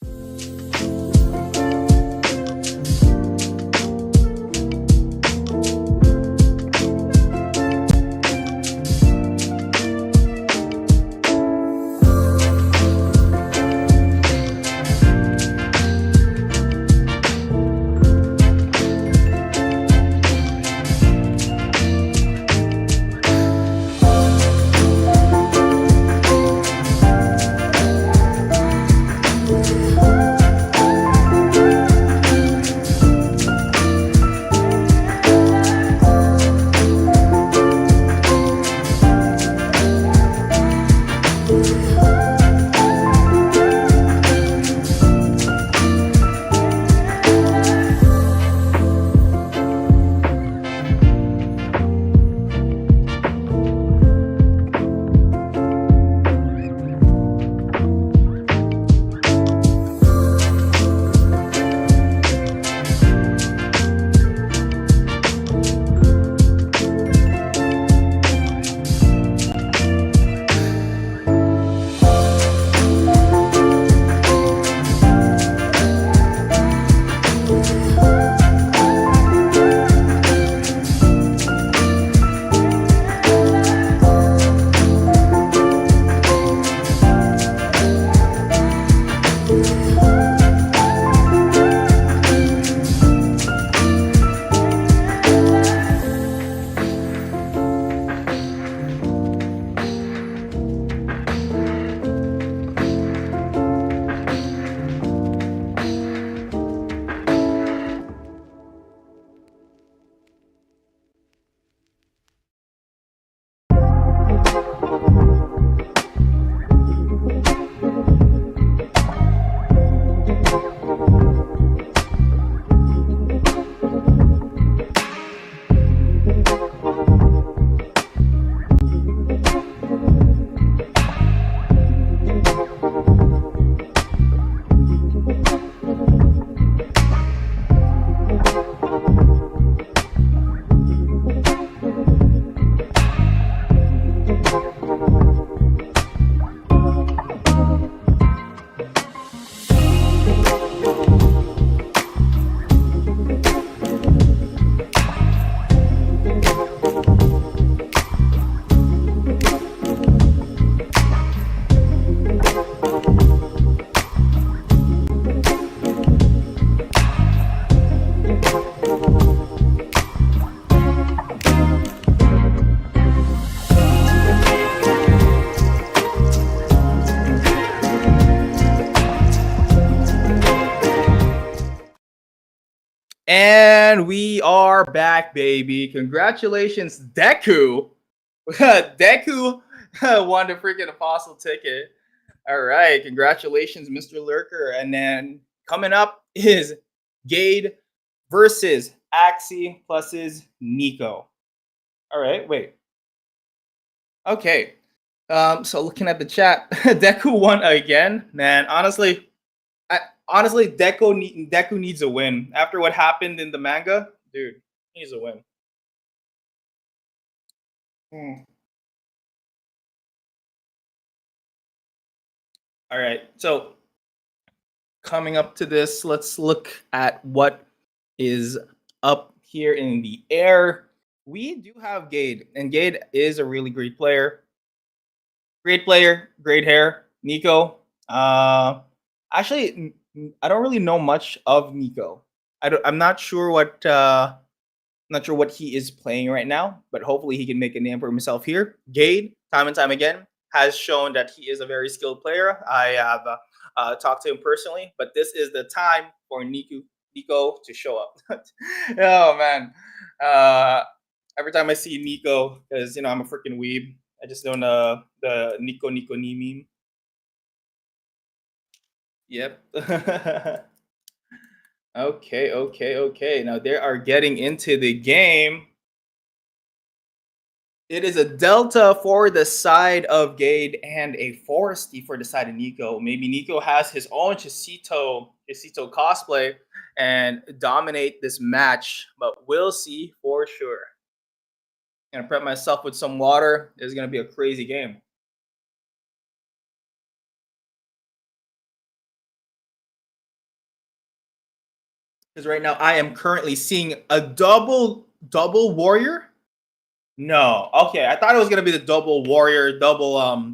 And we are back, baby. Congratulations, Deku. Deku won the freaking apostle ticket. All right. Congratulations, Mr. Lurker. And then coming up is Gade versus Axie plus his Nico. All right. Wait. Okay. So looking at the chat, Deku won again. Man, honestly, Deku needs a win after what happened in the manga. Dude, he needs a win. Hmm. All right. So coming up to this, let's look at what is up here in the air. We do have Gade, and Gade is a really great player. Great player, great hair. Nico. Actually, I don't really know much of Nico. I'm not sure what not sure what he is playing right now, but hopefully he can make a name for himself here. Gade, time and time again, has shown that he is a very skilled player. I have talked to him personally, but this is the time for Nico to show up. Oh man, uh, every time I see Nico, because I'm a freaking weeb. I just don't the Nico Ni meme. Yep. Okay. Now they are getting into the game. It is a Delta for the side of Gade and a Foresty for the side of Nico. Maybe Nico has his own Chisito cosplay and dominate this match, but we'll see for sure. Gonna prep myself with some water. It's gonna be a crazy game. Because right now I am currently seeing a double warrior. No, okay. I thought it was gonna be the double warrior, double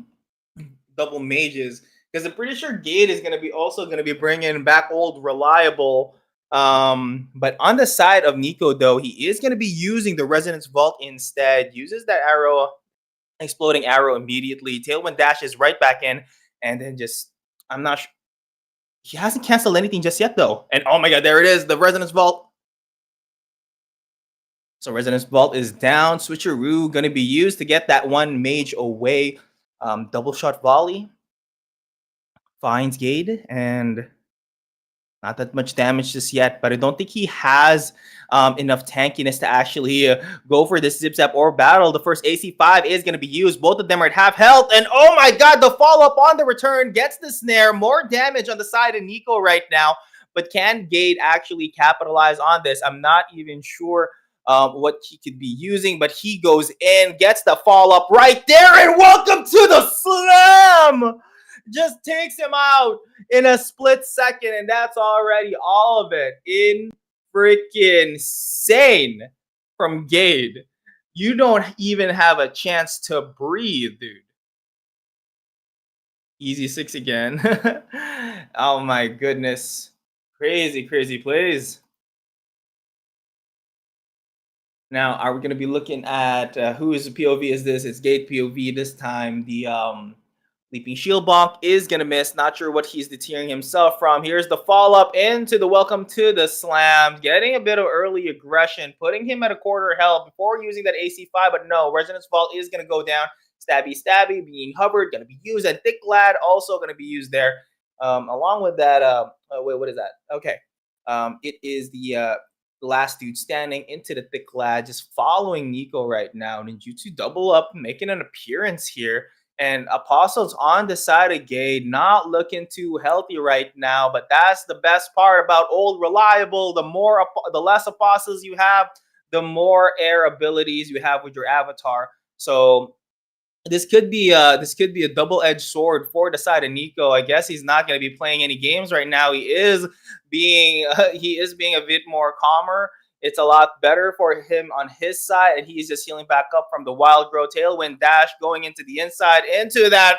mages. Because I'm pretty sure Gate is gonna be also gonna be bringing back old reliable. But on the side of Nico though, he is gonna be using the Resonance Vault instead. Uses that arrow, exploding arrow immediately. Tailwind dashes right back in, and then just I'm not sure. He hasn't canceled anything just yet though. And oh my god, there it is, the Resonance Vault. So Resonance Vault is down. Switcheroo going to be used to get that one mage away. Double shot volley finds Gade, and not that much damage just yet, but I don't think he has enough tankiness to actually go for this zip zap or battle. The first AC5 is going to be used. Both of them are at half health, and oh my god, the follow-up on the return gets the snare. More damage on the side of Nico right now, but can Gade actually capitalize on this? I'm not even sure what he could be using, but he goes in, gets the follow-up right there, and welcome to the slam! Just takes him out in a split second, and that's already all of it. In freaking insane from Gade. You don't even have a chance to breathe, dude. Easy 6 again. Oh my goodness. Crazy plays. Now, are we going to be looking at whose POV is this? It's Gate POV this time. The Leaping Shield Bonk is going to miss. Not sure what he's deterring himself from. Here's the follow-up into the welcome to the slam. Getting a bit of early aggression. Putting him at a quarter health before using that AC5. But no, Resonance Vault is going to go down. Stabby, being hovered. Going to be used. And Thick Lad also going to be used there. Along with that, wait, what is that? Okay. It is the last dude standing into the Thick Lad. Just following Nico right now. Ninjutsu double up. Making an appearance here. And Apostle's on the side of Gade, not looking too healthy right now. But that's the best part about old reliable. The less Apostles you have, the more air abilities you have with your avatar. So this could be a double-edged sword for the side of Nico. I guess he's not going to be playing any games right now. He is being a bit more calmer. It's a lot better for him on his side, and he's just healing back up from the Wild Grow Tailwind Dash going into the inside, into that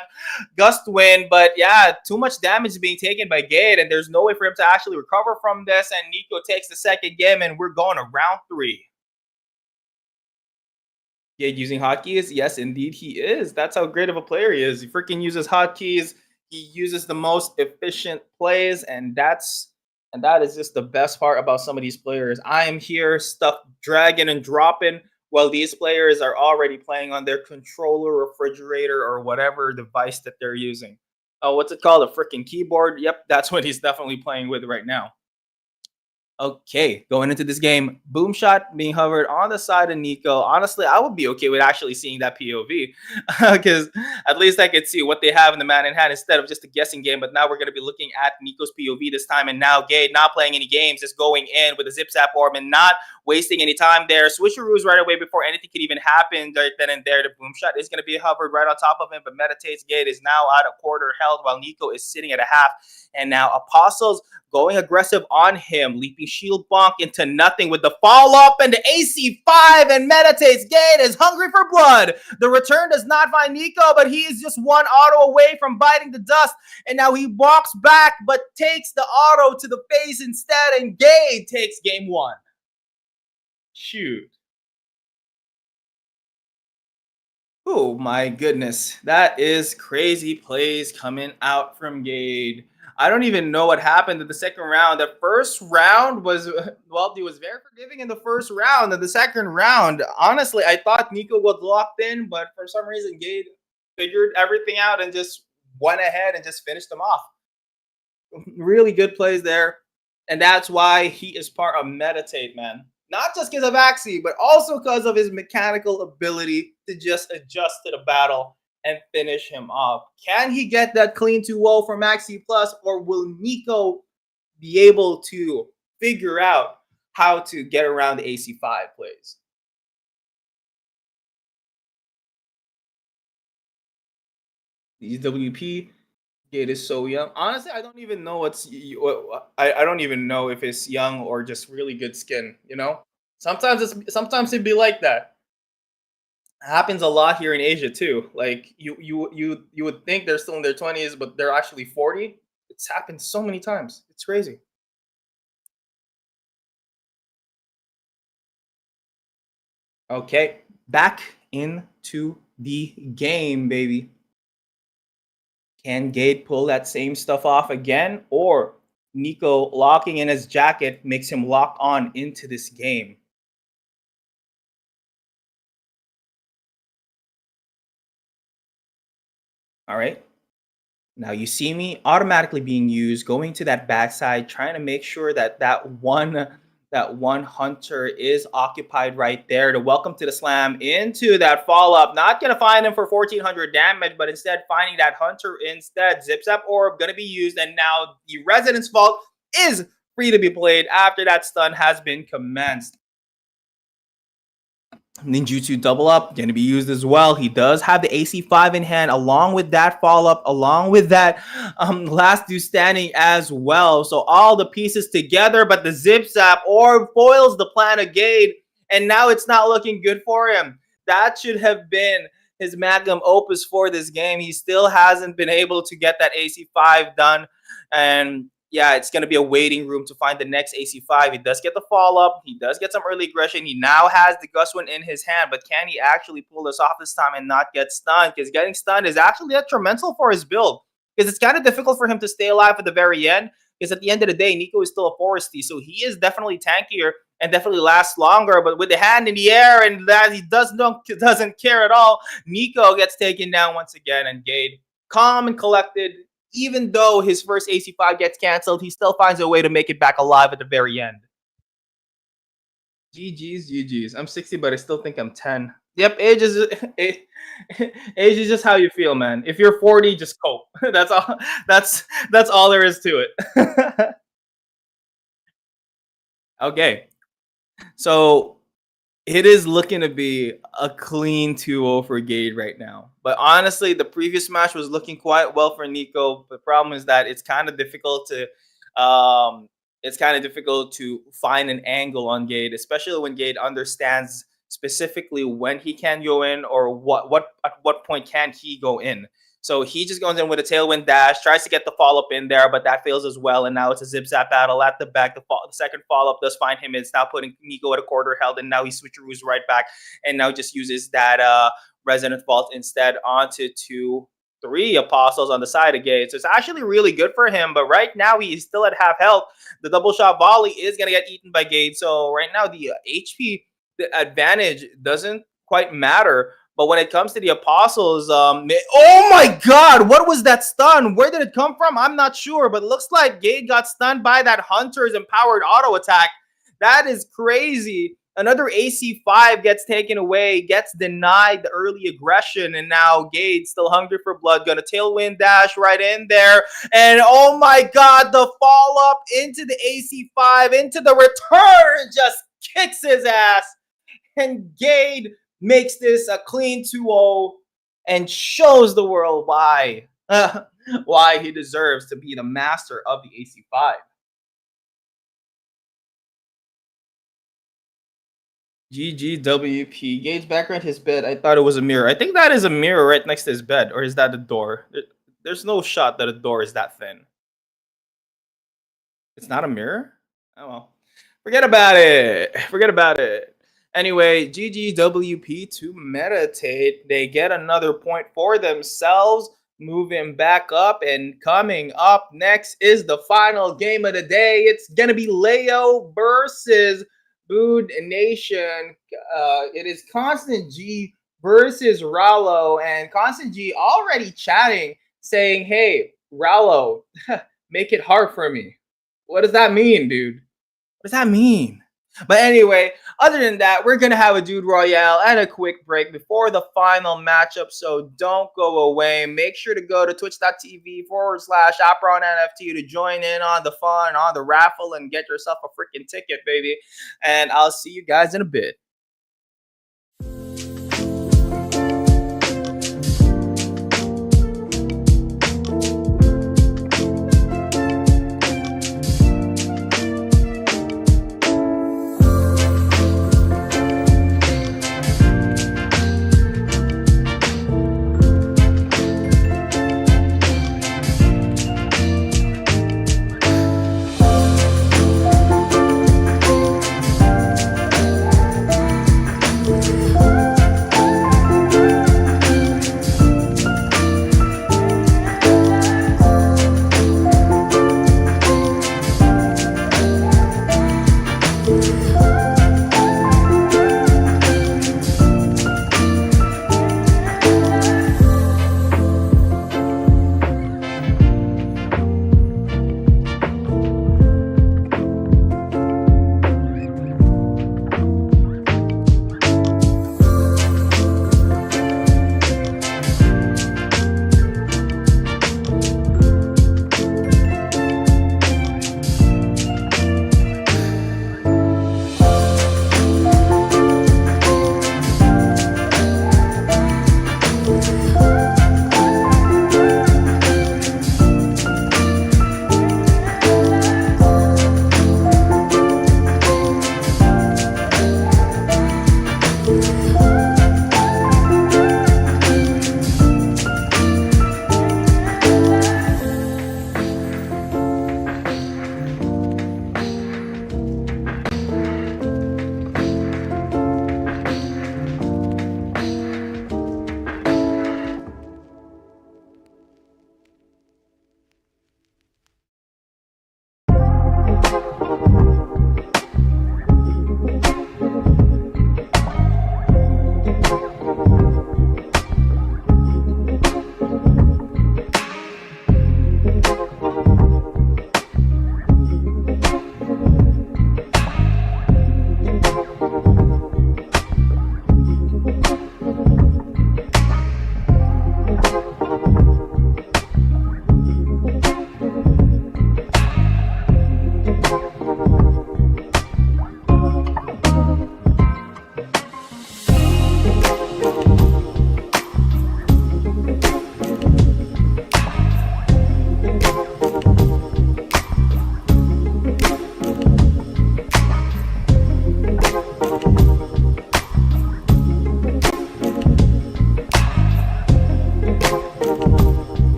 Gust Wind. But yeah, too much damage is being taken by Gade, and there's no way for him to actually recover from this, and Nico takes the second game, and we're going to round 3. Gade using hotkeys? Yes, indeed he is. That's how great of a player he is. He freaking uses hotkeys. He uses the most efficient plays, and that's And that is just the best part about some of these players. I am here stuff dragging and dropping while these players are already playing on their controller, refrigerator, or whatever device that they're using. Oh, what's it called? A freaking keyboard? Yep, that's what he's definitely playing with right now. Okay, going into this game, boom shot being hovered on the side of Nico. Honestly, I would be okay with actually seeing that POV because at least I could see what they have in the man in hand instead of just a guessing game. But now we're going to be looking at Nico's POV this time. And now Gade not playing any games, just going in with a zip zap orb and not wasting any time there. Switcheroos right away before anything could even happen right then and there. The boom shot is going to be hovered right on top of him, but meditates. Gade is now at a quarter health while Nico is sitting at a half. And now Apostles going aggressive on him, leaping shield bonk into nothing with the follow up and the AC5 and meditates. Gade is hungry for blood. The return does not find Nico, but he is just one auto away from biting the dust. And now he walks back, but takes the auto to the face instead, and Gade takes game one. Shoot. Oh my goodness. That is crazy plays coming out from Gade. I don't even know what happened in the second round. The first round was, well, he was very forgiving in the first round. And the second round, honestly, I thought Nico was locked in, but for some reason, Gade figured everything out and just went ahead and just finished them off. Really good plays there. And that's why he is part of Meditate, man. Not just because of Axie, but also because of his mechanical ability to just adjust to the battle and finish him off. Can he get that clean 2-0 from Axie Plus, or will Nico be able to figure out how to get around the AC5 plays? The WP Gate is so young. Honestly, I don't even know I don't even know if it's young or just really good skin, you know? Sometimes it'd be like that. Happens a lot here in Asia too. Like you would think they're still in their 20s, but they're actually 40. It's happened so many times. It's crazy. Okay, back into the game, baby. Can Gade pull that same stuff off again, or Nico locking in his jacket makes him lock on into this game? All right. Now you see me automatically being used, going to that backside, trying to make sure that that one hunter is occupied right there to welcome to the slam into that follow up. Not gonna find him for 1400 damage, but instead finding that hunter instead. Zip zap orb gonna be used, and now the residence vault is free to be played after that stun has been commenced. Ninjutsu double up going to be used as well. He does have the AC5 in hand, along with that follow up, along with that last dude standing as well. So all the pieces together, but the zip zap orb foils the plan of Gade, and now it's not looking good for him. That should have been his magnum opus for this game. He still hasn't been able to get that AC5 done, and yeah, it's going to be a waiting room to find the next AC5. He does get the follow up. He does get some early aggression. He now has the Guswin in his hand, but can he actually pull this off this time and not get stunned? Because getting stunned is actually detrimental for his build, because it's kind of difficult for him to stay alive at the very end. Because at the end of the day, Nico is still a foresty, so he is definitely tankier and definitely lasts longer. But with the hand in the air and that he doesn't care at all, Nico gets taken down once again, and Gade, calm and collected, even though his first AC5 gets canceled, he still finds a way to make it back alive at the very end. GG's, GG's. I'm 60, but I still think I'm 10. Yep, age is just how you feel, man. If you're 40, just cope. That's all. That's all there is to it. Okay, so it is looking to be a clean 2-0 for Gade right now. But honestly, the previous match was looking quite well for Nico. The problem is that it's kind of difficult to find an angle on Gade, especially when Gade understands specifically when he can go in or what at what point can he go in. So he just goes in with a tailwind dash, tries to get the follow up in there, but that fails as well. And now it's a zip zap battle at the back. The second follow up does find him. It's now putting Nico at a quarter held, and now he switcheroos right back, and now just uses that resonant vault instead onto 2-3. 3 apostles on the side of Gage. So it's actually really good for him. But right now, he's still at half health. The double shot volley is going to get eaten by Gage. So right now, the HP the advantage doesn't quite matter. But when it comes to the apostles, oh my God, what was that stun? Where did it come from? I'm not sure, but it looks like Gage got stunned by that Hunter's empowered auto attack. That is crazy. Another AC5 gets taken away, gets denied the early aggression, and now Gage, still hungry for blood, gonna tailwind dash right in there. And oh my God, the fall up into the AC5, into the return, just kicks his ass. And Gage makes this a clean 2-0 and shows the world why he deserves to be the master of the AC5. GGWP. Gage background his bed. I thought it was a mirror. I think that is a mirror right next to his bed. Or is that a door? There's no shot that a door is that thin. It's not a mirror? Oh well. Forget about it. Forget about it. Anyway, GGWP to meditate. They get another point for themselves. Moving back up, and coming up next is the final game of the day. It's going to be Leo versus Bood Nation. It is Constant G versus Rallo, and Constant G already chatting, saying, hey, Rallo, make it hard for me. What does that mean, dude? What does that mean? But anyway, other than that, we're going to have a Dude Royale and a quick break before the final matchup, so don't go away. Make sure to go to twitch.tv/Apeiron NFT to join in on the fun, on the raffle, and get yourself a freaking ticket, baby. And I'll see you guys in a bit.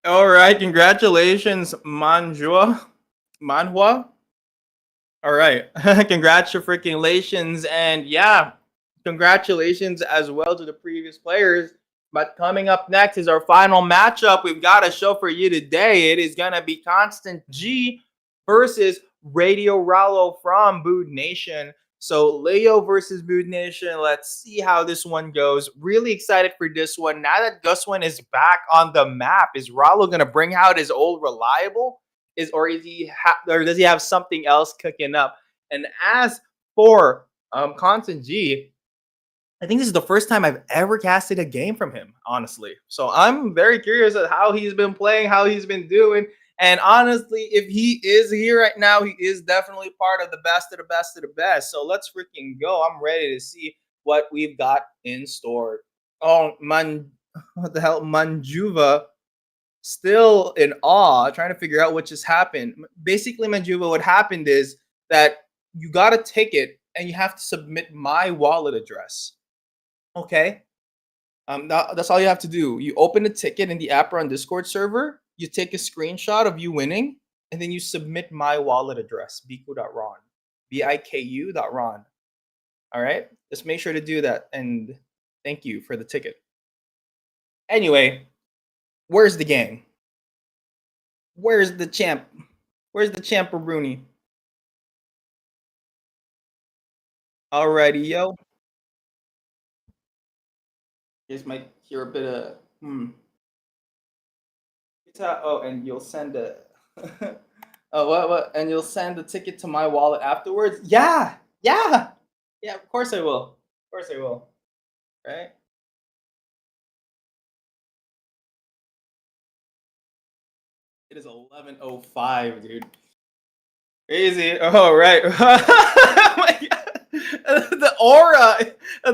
All right, congratulations, Manhua. All right, congratulations, and yeah, congratulations as well to the previous players. But coming up next is our final matchup. We've got a show for you today. It is gonna be Constant G versus Radio Rallo from Bood Nation. So Leo versus Bood Nation. Let's see how this one goes. Really excited for this one. Now that Guswin is back on the map, is Rallo gonna bring out his old reliable? Or does he have something else cooking up? And as for Constant G, I think this is the first time I've ever casted a game from him, honestly. So I'm very curious at how he's been playing, how he's been doing. And honestly, if he is here right now, he is definitely part of the best of the best of the best. So let's freaking go. I'm ready to see what we've got in store. Oh, what the hell? Manjuva still in awe, trying to figure out what just happened. Basically, Manjuva, what happened is that you got a ticket and you have to submit my wallet address. Okay. That's all you have to do. You open a ticket in the Apeiron Discord server, you take a screenshot of you winning, and then you submit my wallet address, biku.ron. biku.ron. All right? Just make sure to do that. And thank you for the ticket. Anyway, where's the gang? Where's the champ? Where's the champeroonie? Alrighty, yo. You guys might hear a bit of Oh, and you'll send a oh what? And you'll send the ticket to my wallet afterwards? Yeah, yeah, yeah. Of course I will. Of course I will. Right? It is 11:05, dude. Crazy. Oh right. Oh my God. The aura.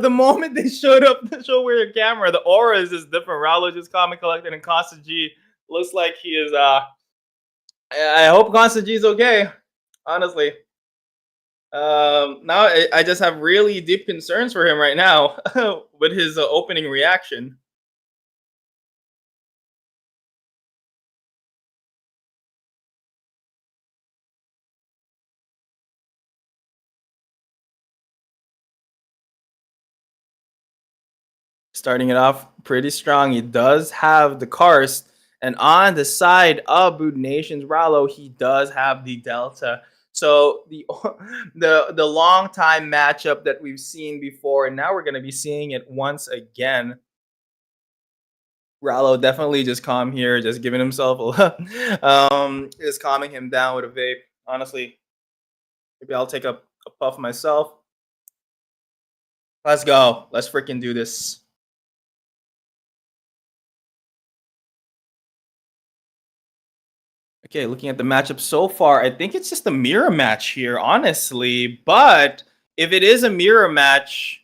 The moment they showed up, show where your camera, the aura is just different. Rallo just comment collected, and Constant G looks like he is. I hope Constant G is okay. Honestly. Now I just have really deep concerns for him right now with his opening reaction. Starting it off pretty strong. He does have the Karst, and on the side of Boot Nation's Rallo, he does have the Delta. So the long time matchup that we've seen before, and now we're gonna be seeing it once again. Rallo definitely just calm here, just giving himself just calming him down with a vape. Honestly, maybe I'll take a puff myself. Let's go. Let's freaking do this. Okay, looking at the matchup so far, I think it's just a mirror match here, honestly. But if it is a mirror match,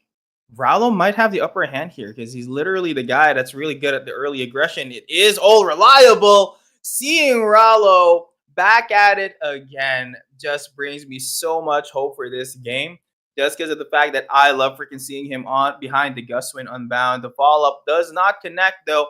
Rallo might have the upper hand here because he's literally the guy that's really good at the early aggression. It is all reliable. Seeing Rallo back at it again just brings me so much hope for this game. Just because of the fact that I love freaking seeing him on behind the Guswin Unbound. The follow-up does not connect though.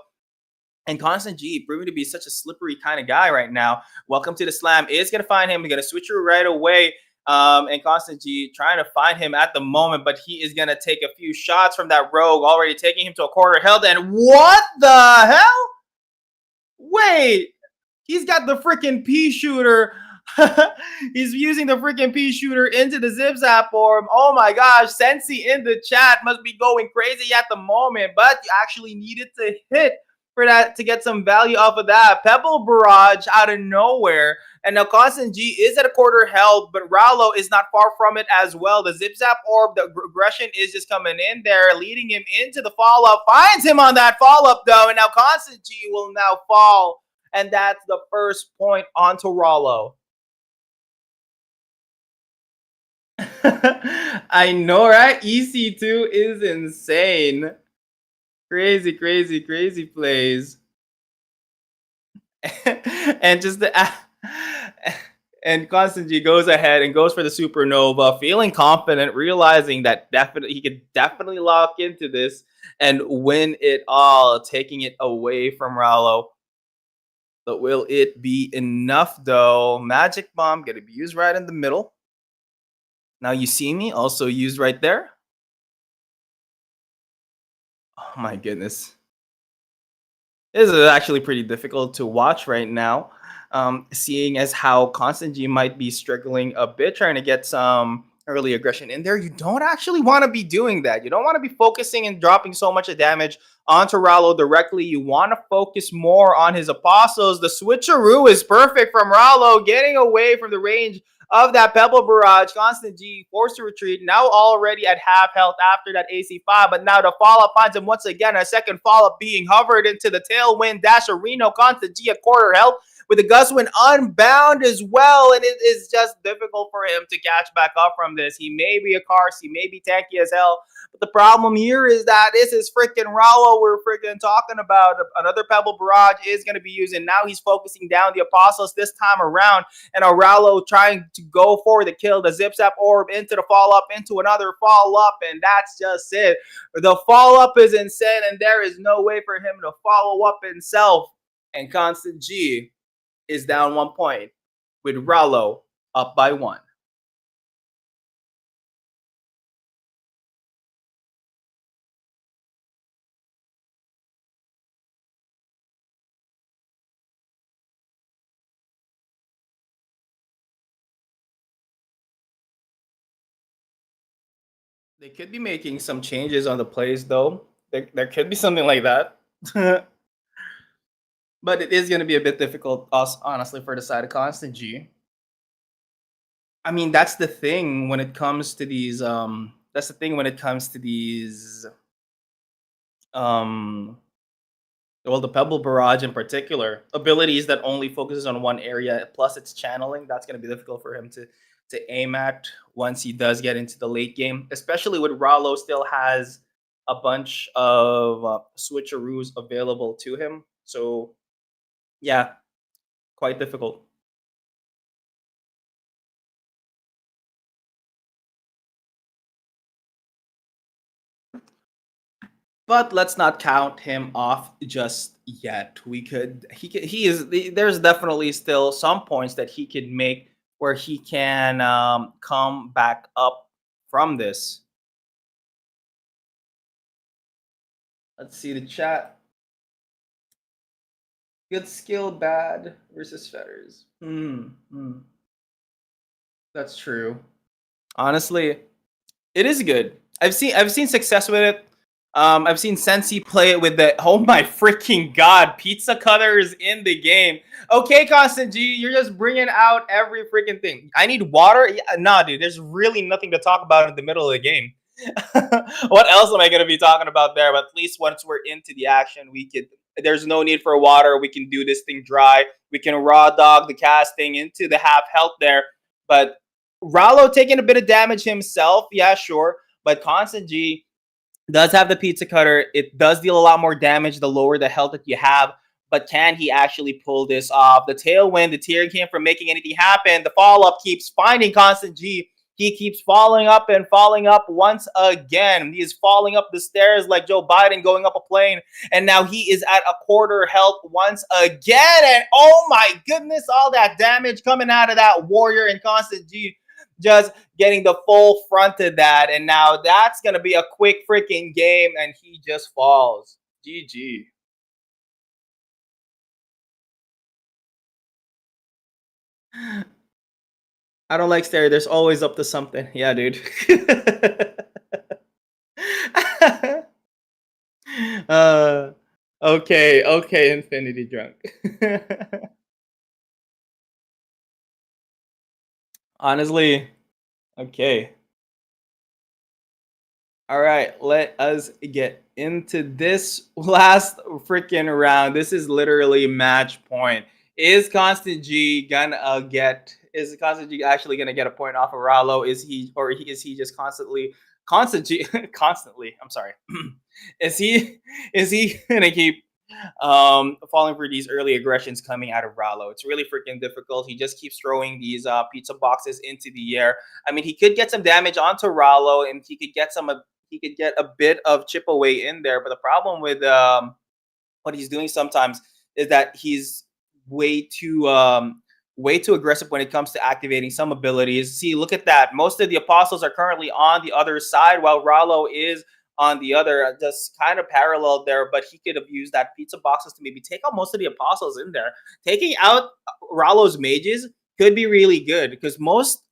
And Constant G, proving to be such a slippery kind of guy right now. Welcome to the slam. Is going to find him. We're going to switch her right away. And Constant G trying to find him at the moment, but he is going to take a few shots from that rogue, already taking him to a quarter held. And what the hell? Wait, he's got the freaking pea shooter. He's using the freaking pea shooter into the zip zap orb. Oh my gosh, Sensi in the chat must be going crazy at the moment, but you actually needed to hit for that to get some value off of that. Pebble Barrage out of nowhere. And now Constant G is at a quarter held, but Rallo is not far from it as well. The Zip Zap Orb, the aggression is just coming in there, leading him into the follow-up. Finds him on that follow-up, though, and now Constant G will now fall. And that's the first point onto Rallo. I know, right? EC2 is insane. Crazy, crazy, crazy plays. And just the and Constant G goes ahead and goes for the supernova, feeling confident, realizing that he could definitely lock into this and win it all, taking it away from Rallo. But will it be enough though? Magic Bomb gonna be used right in the middle. Now you see me also used right there. Oh my goodness. This is actually pretty difficult to watch right now, seeing as how Constant G might be struggling a bit trying to get some early aggression in there. You don't actually want to be doing that. You don't want to be focusing and dropping so much of damage onto Rallo directly. You want to focus more on his apostles. The switcheroo is perfect from Rallo, getting away from the range of that Pebble Barrage. Constant G forced to retreat, now already at half health after that AC5, but now the follow-up finds him once again. A second follow-up being hovered into the tailwind. Dasherino, Constant G at quarter health with the gust wind unbound as well, and it is just difficult for him to catch back up from this. He may be a Cars, he may be tanky as hell, but the problem here is that this is freaking Rallo we're freaking talking about. Another Pebble Barrage is going to be used, and now he's focusing down the Apostles this time around, and Rallo trying to go for the kill, the Zip Zap Orb into the follow-up, into another follow-up, and that's just it. The follow-up is insane, and there is no way for him to follow up himself, and Constant G is down 1 point with Rallo up by 1. They could be making some changes on the plays though. There could be something like that. But it is going to be a bit difficult, honestly, for the side of Constant G. I mean, that's the thing when it comes to these. That's the thing when it comes to these. Um, well, the Pebble Barrage in particular, abilities that only focuses on one area, plus it's channeling. That's going to be difficult for him to aim at once he does get into the late game, especially with Rallo still has a bunch of switcheroos available to him. So yeah, quite difficult. But let's not count him off just yet. He is there's definitely still some points that he could make where he can come back up from this. Let's see the chat. Good skill, bad versus Fetters. That's true. Honestly, it is good. I've seen success with it. I've seen Sensi play it with the oh my freaking god, pizza cutters in the game. Okay, Constant G, you're just bringing out every freaking thing. I need water. Yeah, nah, dude. There's really nothing to talk about in the middle of the game. What else am I gonna be talking about there? But at least once we're into the action, we could. There's no need for water. We can do this thing dry. We can raw dog the casting into the half health there. But Rallo taking a bit of damage himself, yeah, sure. But Constant G does have the pizza cutter. It does deal a lot more damage the lower the health that you have. But can he actually pull this off? The tailwind, the tearing him from making anything happen. The follow-up keeps finding Constant G. He keeps falling up and falling up once again. He is falling up the stairs like Joe Biden going up a plane. And now he is at a quarter health once again. And oh my goodness, all that damage coming out of that warrior and Constant G just getting the full front of that. And now that's going to be a quick freaking game. And he just falls. GG. I don't like stereo. There's always up to something. Yeah, dude. uh, okay, Infinity Drunk. Honestly, okay. All right, let us get into this last freaking round. This is literally match point. Is Constant G gonna get? Is Constant G actually gonna get a point off of Rallo? Is he just Constant G constantly? I'm sorry. Is he gonna keep falling for these early aggressions coming out of Rallo? It's really freaking difficult. He just keeps throwing these pizza boxes into the air. I mean, he could get some damage onto Rallo, and he could get a bit of chip away in there. But the problem with what he's doing sometimes is that he's way too aggressive when it comes to activating some abilities. See, look at that. Most of the apostles are currently on the other side, while Rollo is on the other, just kind of parallel there. But he could have used that pizza boxes to maybe take out most of the apostles in there. Taking out Rollo's mages could be really good because most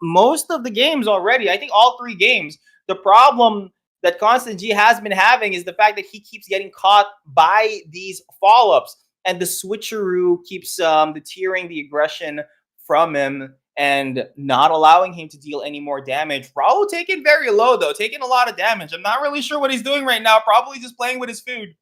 of the games already, I think all 3 games, the problem that Constant G has been having is the fact that he keeps getting caught by these follow-ups, and the switcheroo keeps deterring the aggression from him and not allowing him to deal any more damage. Raul taking very low though, taking a lot of damage. I'm not really sure what he's doing right now. Probably just playing with his food.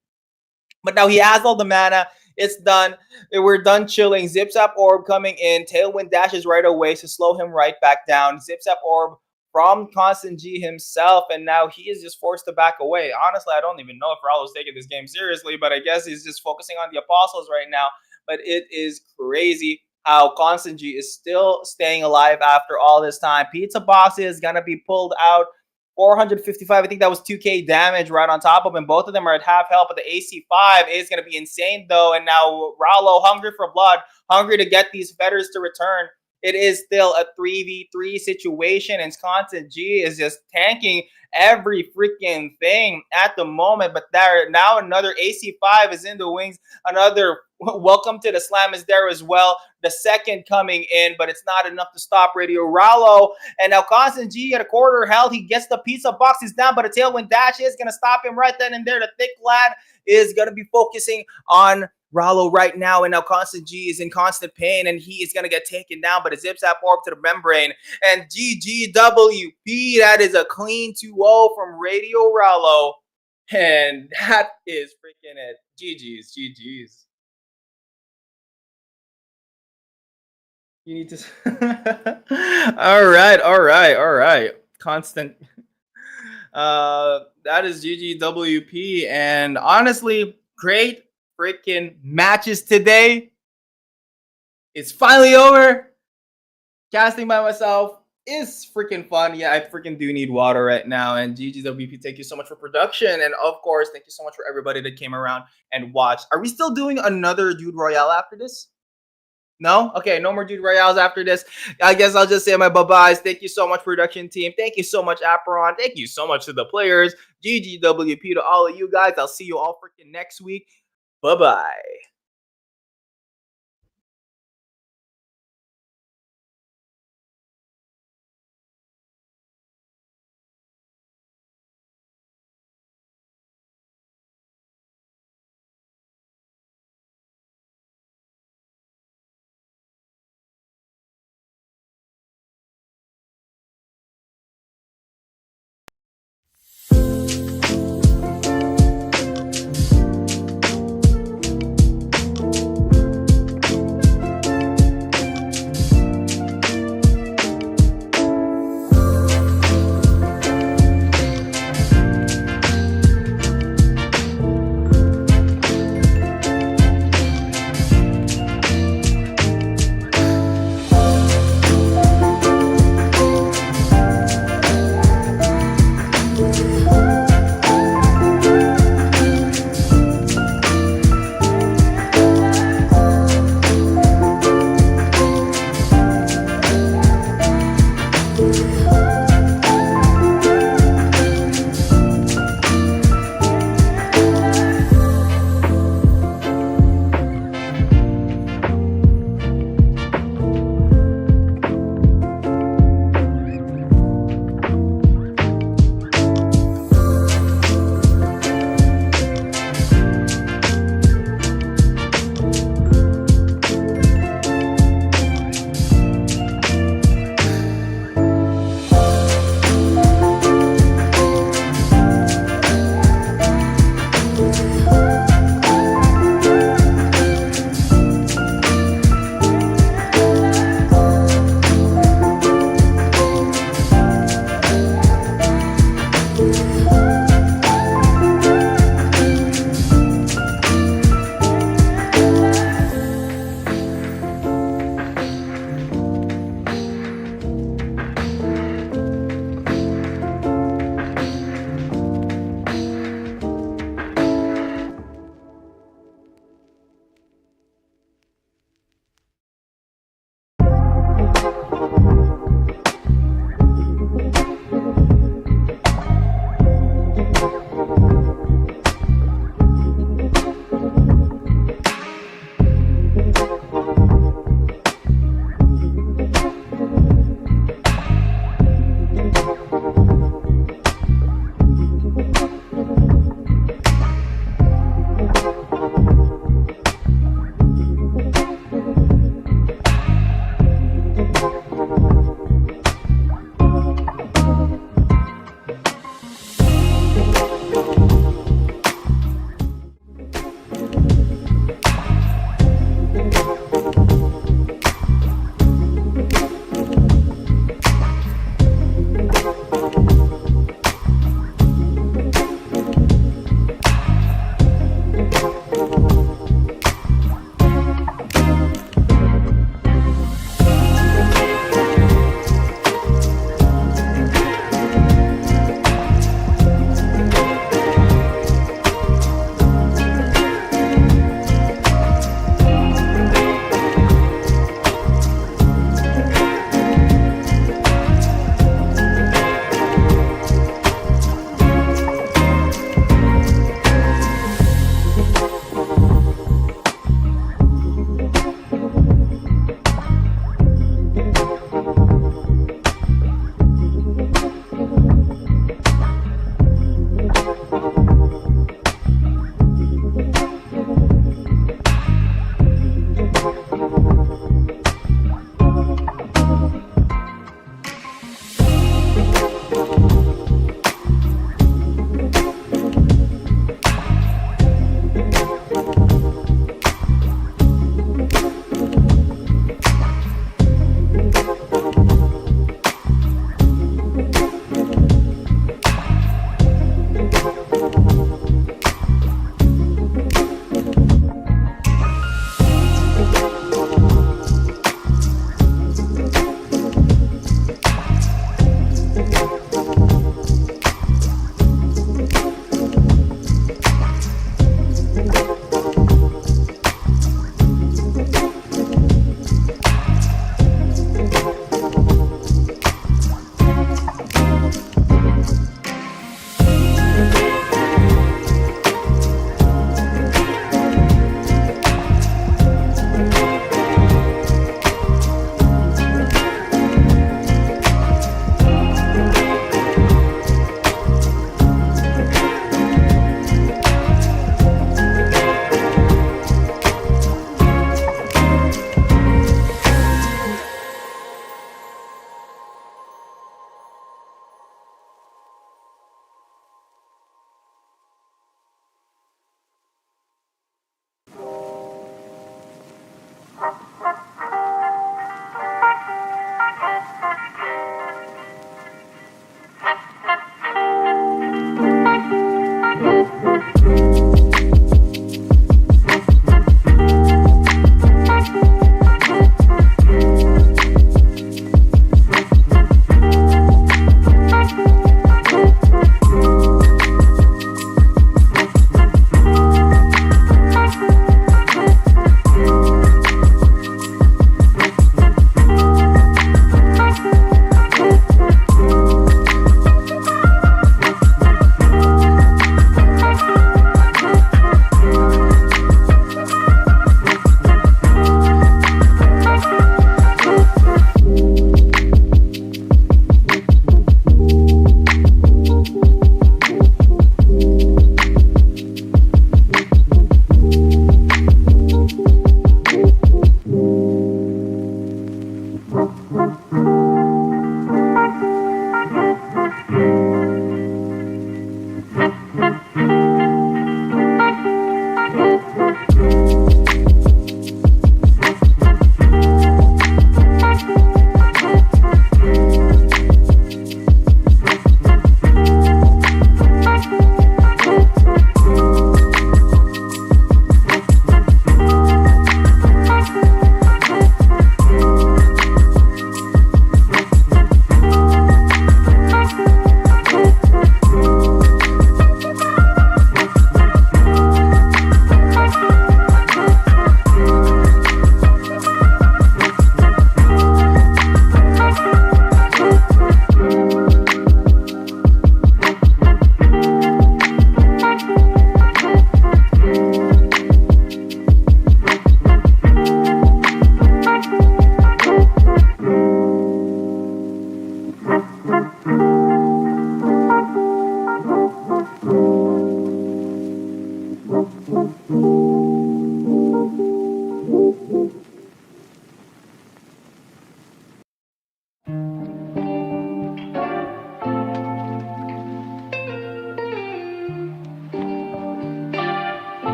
But now he has all the mana. It's done. We're done chilling. Zip-Zap Orb coming in. Tailwind dashes right away to slow him right back down. Zip-Zap Orb from Constant G himself, and now he is just forced to back away. Honestly, I don't even know if Rallo's taking this game seriously, but I guess he's just focusing on the Apostles right now. But it is crazy how Constant G is still staying alive after all this time. Pizza Box is going to be pulled out. 455, I think that was 2k damage right on top of him. Both of them are at half health, but the AC5 is going to be insane though. And now Rallo, hungry for blood, hungry to get these fetters to return. It is still a 3v3 situation, and Constant G is just tanking every freaking thing at the moment. But there now another AC5 is in the wings. Another welcome to the slam is there as well. The second coming in, but it's not enough to stop Radio Rallo. And now Constant G at a quarter health. He gets the pizza boxes down, but a tailwind dash is going to stop him right then and there. The thick lad is going to be focusing on Rallo right now, and now Constant G is in constant pain, and he is going to get taken down, but a Zip-Zap Orb to the membrane, and GGWP, that is a clean 2-0 from Radio Rallo, and that is freaking it. GG's. You need to... all right. Constant... that is GGWP, and honestly, great freaking matches today. It's finally over. Casting by myself is freaking fun. Yeah, I freaking do need water right now. And GGWP, thank you so much for production. And of course, thank you so much for everybody that came around and watched. Are we still doing another Dude Royale after this? No? Okay, no more Dude Royales after this. I guess I'll just say my bye-byes. Thank you so much, production team. Thank you so much, Apeiron. Thank you so much to the players. GGWP to all of you guys. I'll see you all freaking next week. Bye-bye.